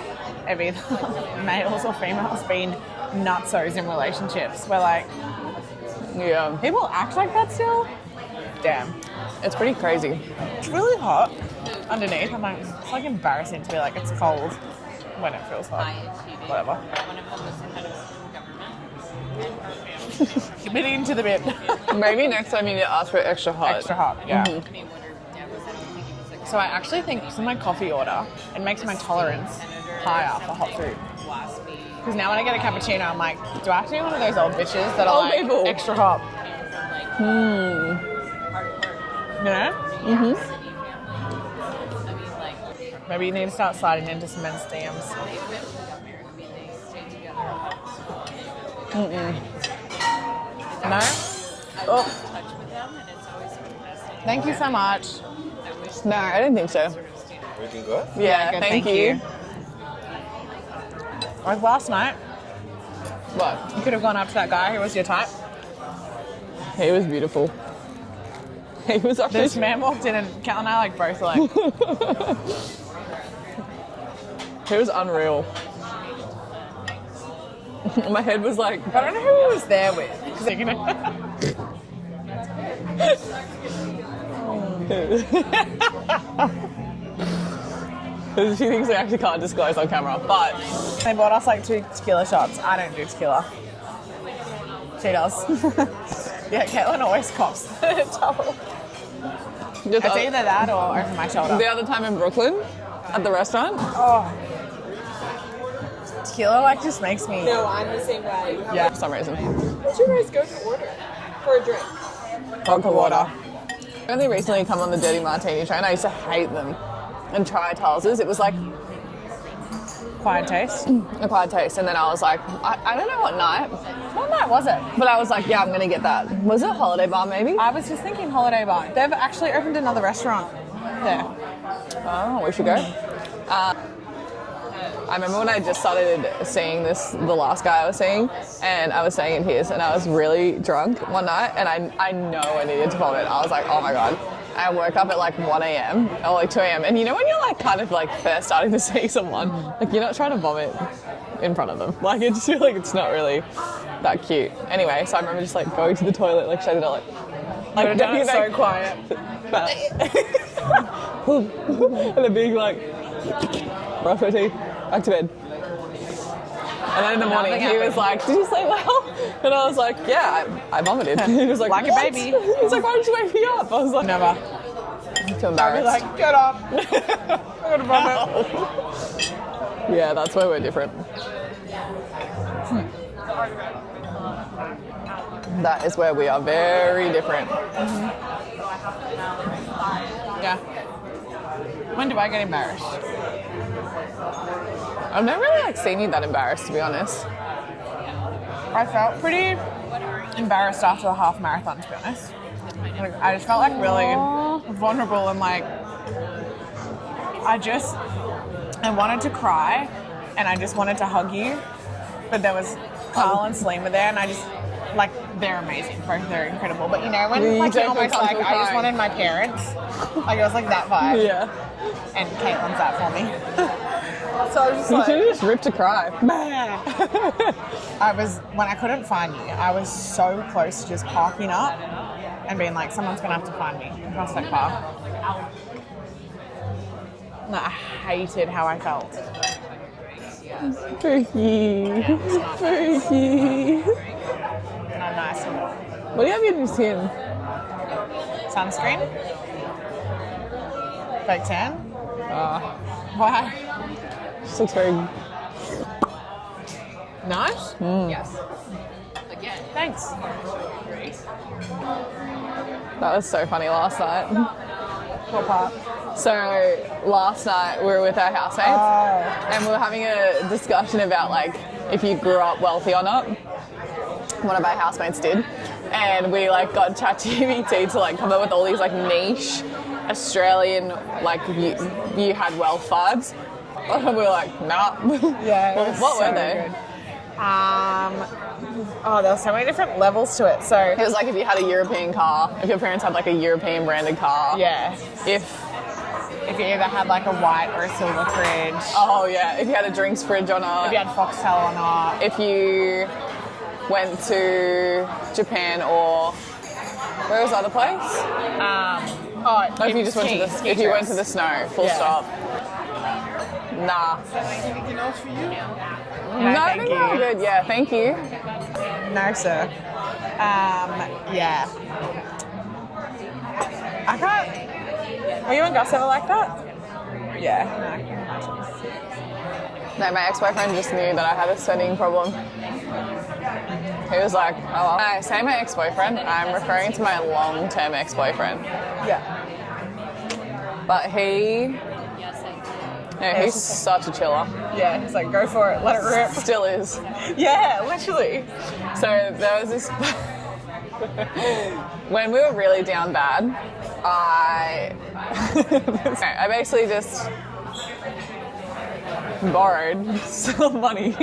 of either males or females being nutsos in relationships, we're like, Yeah. people act like that still? Damn. It's pretty crazy. It's really hot underneath. I'm like, it's like embarrassing to be like, it's cold when it feels hot. Whatever. Committing to the bit. Maybe next time you need to ask for extra hot. Extra hot, yeah. So I actually think because of my coffee order, it makes my tolerance higher for hot food. Because now when I get a cappuccino, I'm like, do I have to be one of those old bitches that are Old like people. extra hot? You know? Maybe you need to start sliding into some men's DMs. No? Oh. Thank you so much. No, I didn't think so. Everything good? Yeah, good, thank you. Like last night, What? you could have gone up to that guy who was your type. He was beautiful. He was actually. This man walked in and Cal and I like both like, He was unreal. My head was like. I don't know who he was there with. 'Cause, you know, She thinks we actually can't disclose on camera, but they bought us like 2 tequila shots. I don't do tequila. She does. Yeah, Caitlin always cops trouble. just It's either that or over my shoulder. the other time in Brooklyn at the restaurant. Oh. Tequila like just makes me. no, I'm the same way. Yeah, for some reason. What'd you guys go to order for a drink? Vodka water. I only recently come on the dirty martini train. I used to hate them. And try Charles's. It was like Quiet taste. acquired taste. And then I was like, I don't know what night, What night was it? but I was like, yeah, I'm going to get that. Was it Holiday Bar maybe? I was just thinking Holiday Bar. They've actually opened another restaurant there. Oh, we should go. I remember when I just started seeing this, the last guy I was seeing, and I was staying in his, and I was really drunk one night, and I know I needed to vomit. I was like, oh my God. I woke up at like 1 a.m. or like 2 a.m. And you know when you're like kind of like first starting to see someone, like you're not trying to vomit in front of them. Like I just feel like it's not really that cute. Anyway, so I remember just like going to the toilet, like shutting it out, like Done it so quiet. and then being like, brush my teeth, back to bed. And then in the morning Nothing he was happened. like, did you sleep well? And I was like, yeah, I vomited. He was like, Like a what? baby. He's like, why did you wake me up? I was like, Never. too I'd be embarrassed. like, get up. I'm gonna vomit. Yeah, that's where we're different. That is where we are very different. Yeah. When do I get embarrassed? I've never really like seen you that embarrassed, to be honest. I felt pretty embarrassed after the half marathon, to be honest. Like, I just felt like really vulnerable and like I wanted to cry and I just wanted to hug you, but there was Carl and Selima there and I just like they're amazing, both they're incredible. But you know when like you're almost like I just wanted my parents, like it was like that vibe. Yeah. And Caitlin's that for me. So I was just like, You should have just ripped to cry. when I couldn't find you, I was so close to just parking up and being like, someone's gonna have to find me across that car. No, I hated how I felt. Pookie. Pookie. Not nice. What do you have in your skin? Sunscreen? Fake tan? Why? Just looks very... Nice? Yes. Again. Thanks. That was so funny last night. What part? So last night we were with our housemates and we were having a discussion about like if you grew up wealthy or not. One of our housemates did, and we like got ChatGPT to like come up with all these like niche Australian like you had wealth vibes. And we were like, nah. Yeah. Well, what were they? Good. There were so many different levels to it. So It was like if you had a European car, if your parents had like a European branded car. yeah, If you either had like a white or a silver fridge, if you had a drinks fridge or not. if you had foxtail or not. If you went to Japan or where was the other place? No, if you just went to the if you went to the snow, full stop. Nah. Anything else for you? No, I think we're good. Yeah, thank you. No, sir. Yeah. I can't. Were you and Gus ever like that? Yeah. No, my ex-boyfriend just knew that I had a sweating problem. He was like, oh, when I say my ex-boyfriend, I'm referring to my long-term ex-boyfriend. Yeah. But he's such a chiller. Yeah. It's like go for it. Let it rip. Still is. Yeah. Literally. So there was this... when we were really down bad, I basically just borrowed some money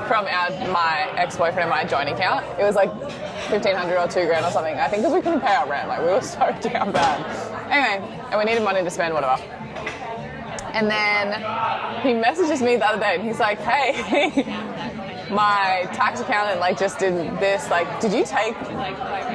from my ex-boyfriend in my joint account. It was like $1,500 or $2,000 or something. I think because we couldn't pay our rent. Like we were so down bad. Anyway, and we needed money to spend, whatever. And then he messages me the other day and he's like, hey, my tax accountant like just did this, like, did you take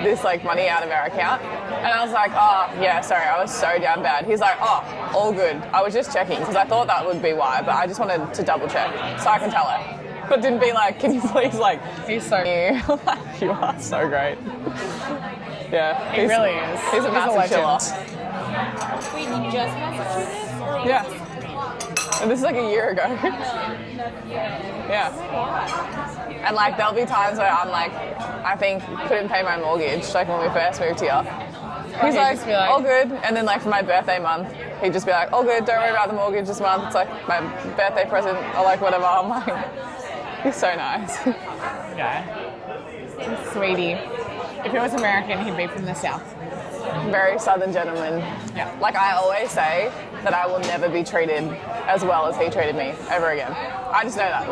this like money out of our account? And I was like, oh yeah, sorry, I was so down bad. He's like, oh, all good. I was just checking because I thought that would be why, but I just wanted to double check so I can tell her. But didn't be like, can you please like, He's so. I'm like, you are so great. Yeah, He really is. He's a massive chiller. Wait, you just messaged me this? Or Yeah. And this is like a year ago. Yeah. And like there'll be times where I'm like, I think couldn't pay my mortgage, like when we first moved here. He's like, all good. And then like for my birthday month, he'd just be like, all good, don't worry about the mortgage this month. It's like my birthday present or like whatever. I'm like, he's so nice. Yeah. Sweetie. If he was American, he'd be from the South. Very southern gentleman. Yeah. Like I always say that I will never be treated as well as he treated me ever again. I just know that.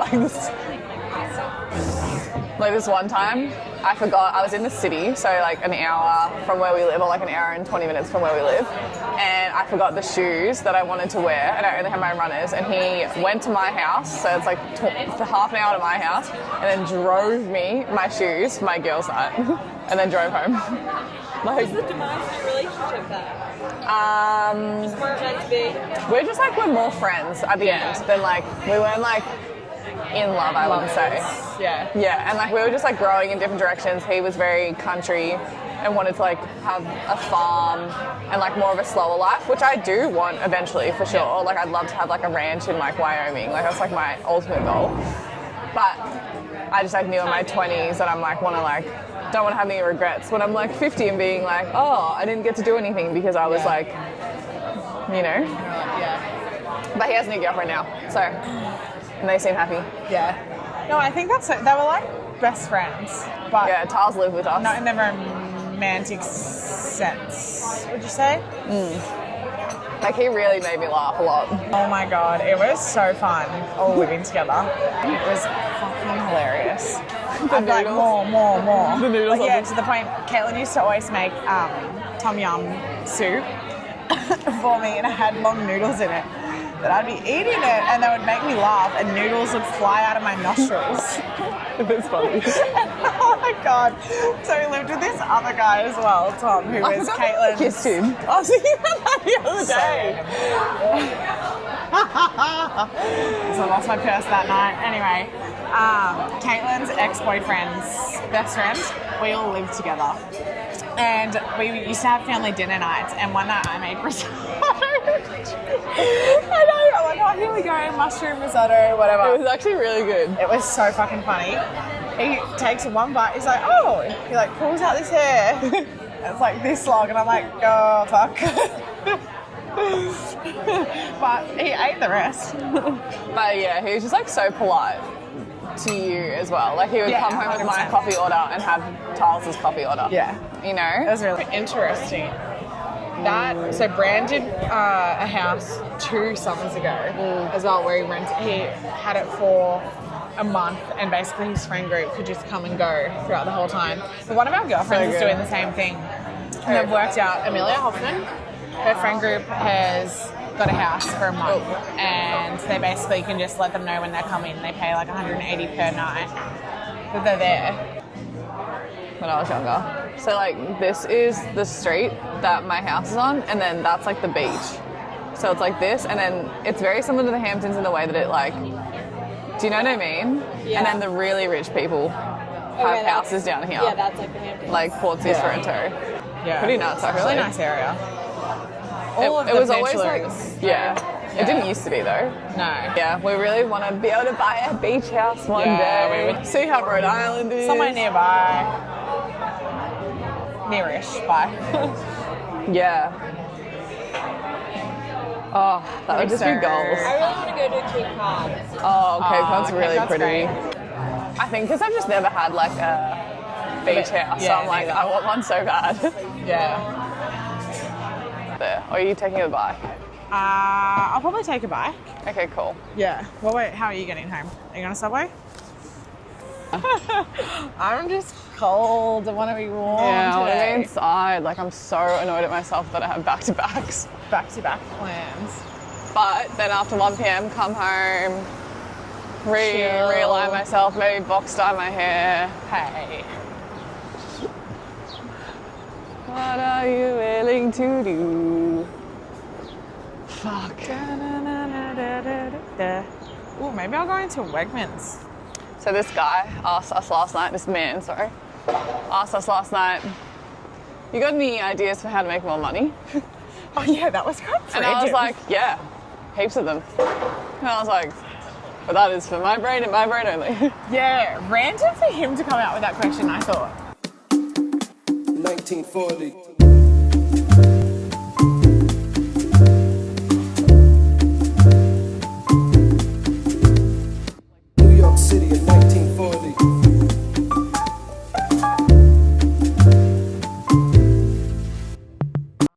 Like this one time, I forgot I was in the city, so like an hour from where we live, or like an hour and 20 minutes from where we live, and I forgot the shoes that I wanted to wear, and I only had my runners, and he went to my house, so it's like half an hour to my house, and then drove me my shoes for my girls' night, and then drove home. what's the demise of your relationship then? Just weren't meant to be? We're just like, we're more friends at the end than like, we weren't like in love, I wouldn't say. Yeah. Yeah, and like we were just like growing in different directions. He was very country and wanted to like have a farm and like more of a slower life, which I do want eventually for sure. Yeah. Like I'd love to have like a ranch in like Wyoming. Like that's like my ultimate goal. But I just like knew in my 20s that I'm like don't want to have any regrets when I'm like 50 and being like, oh, I didn't get to do anything because I was like, you know. Yeah. But he has a new girlfriend now, so, and they seem happy. Yeah. No, I think they were like best friends, but Yeah, Tars live with us. not in the romantic sense, would you say? Like, he really made me laugh a lot. Oh my god, it was so fun all living together. It was fucking hilarious. I'd be like, more. The noodles Like, yeah, of it. to the point, Caitlin used to always make tom yum soup for me, and it had long noodles in it. But I'd be eating it, and they would make me laugh, and noodles would fly out of my nostrils. It's funny. Oh my god. So we lived with this other guy as well, Tom, who was Caitlin's. Kissed him. I was thinking about that the other day. So I lost my purse that night. Anyway, Caitlin's ex-boyfriend's best friend, we all lived together. And we used to have family dinner nights, and one night I made risotto. I know, I'm like, oh, here we go, mushroom risotto, whatever. It was actually really good. It was so fucking funny. He takes one bite, he's like, oh, he like pulls out this hair. It's like this long, and I'm like, oh, fuck. But he ate the rest. But yeah, he was just like so polite to you as well. Like, he would Yeah, come home with my 100%. coffee order and have Charles's coffee order. Yeah. You It know? was really interesting. So Brand did a house 2 summers ago as well, where he had it for a month, and basically his friend group could just come and go throughout the whole time. But one of our girlfriends is doing the same thing, and they've worked out. Amelia Hoffman, her friend group has got a house for a month, and they basically can just let them know when they're coming. They pay like $180 per night that they're there. When I was younger. So like, this is the street that my house is on, and then that's like the beach. So it's like this, and then it's very similar to the Hamptons in the way that it like, do you know what I mean? Yeah. And then the really rich people have houses down here. Yeah, that's like the Hamptons. Like Portsea, Sorrento. Yeah, Pretty nuts, It's a actually. really nice area. All of It the was always like, peninsulas. yeah. It didn't used to be though. No. Yeah, we really want to be able to buy a beach house one Yeah, day. we would- See how Rhode Island is. Somewhere nearby. Nearish by. Yeah. Oh, that would just be goals. I really want to go to Cape Cod. Oh, Cape Cod's Cape really Cod's pretty. great. I think because I've just never had like a beach house, so Yeah, I'm like, neither. I want one so bad. Yeah. There. Or are you taking a bike? I'll probably take a bike. Okay, cool. Yeah. Well, wait, how are you getting home? Are you on a subway? I'm just cold. I want to be warm Yeah, I want to today. be inside. Like, I'm so annoyed at myself that I have back-to-backs. Back-to-back plans. But then after 1 p.m, come home, Chill. realign myself, maybe box dye my hair. Hey. What are you willing to do? Fuck. Ooh, maybe I'll go into Wegmans. So this guy asked us last night, this man, sorry, asked us last night, you got any ideas for how to make more money? Oh yeah, that was quite And I was random. like, yeah, heaps of them. And I was like, but that is for my brain and my brain only. yeah, random for him to come out with that question, I thought. 1940.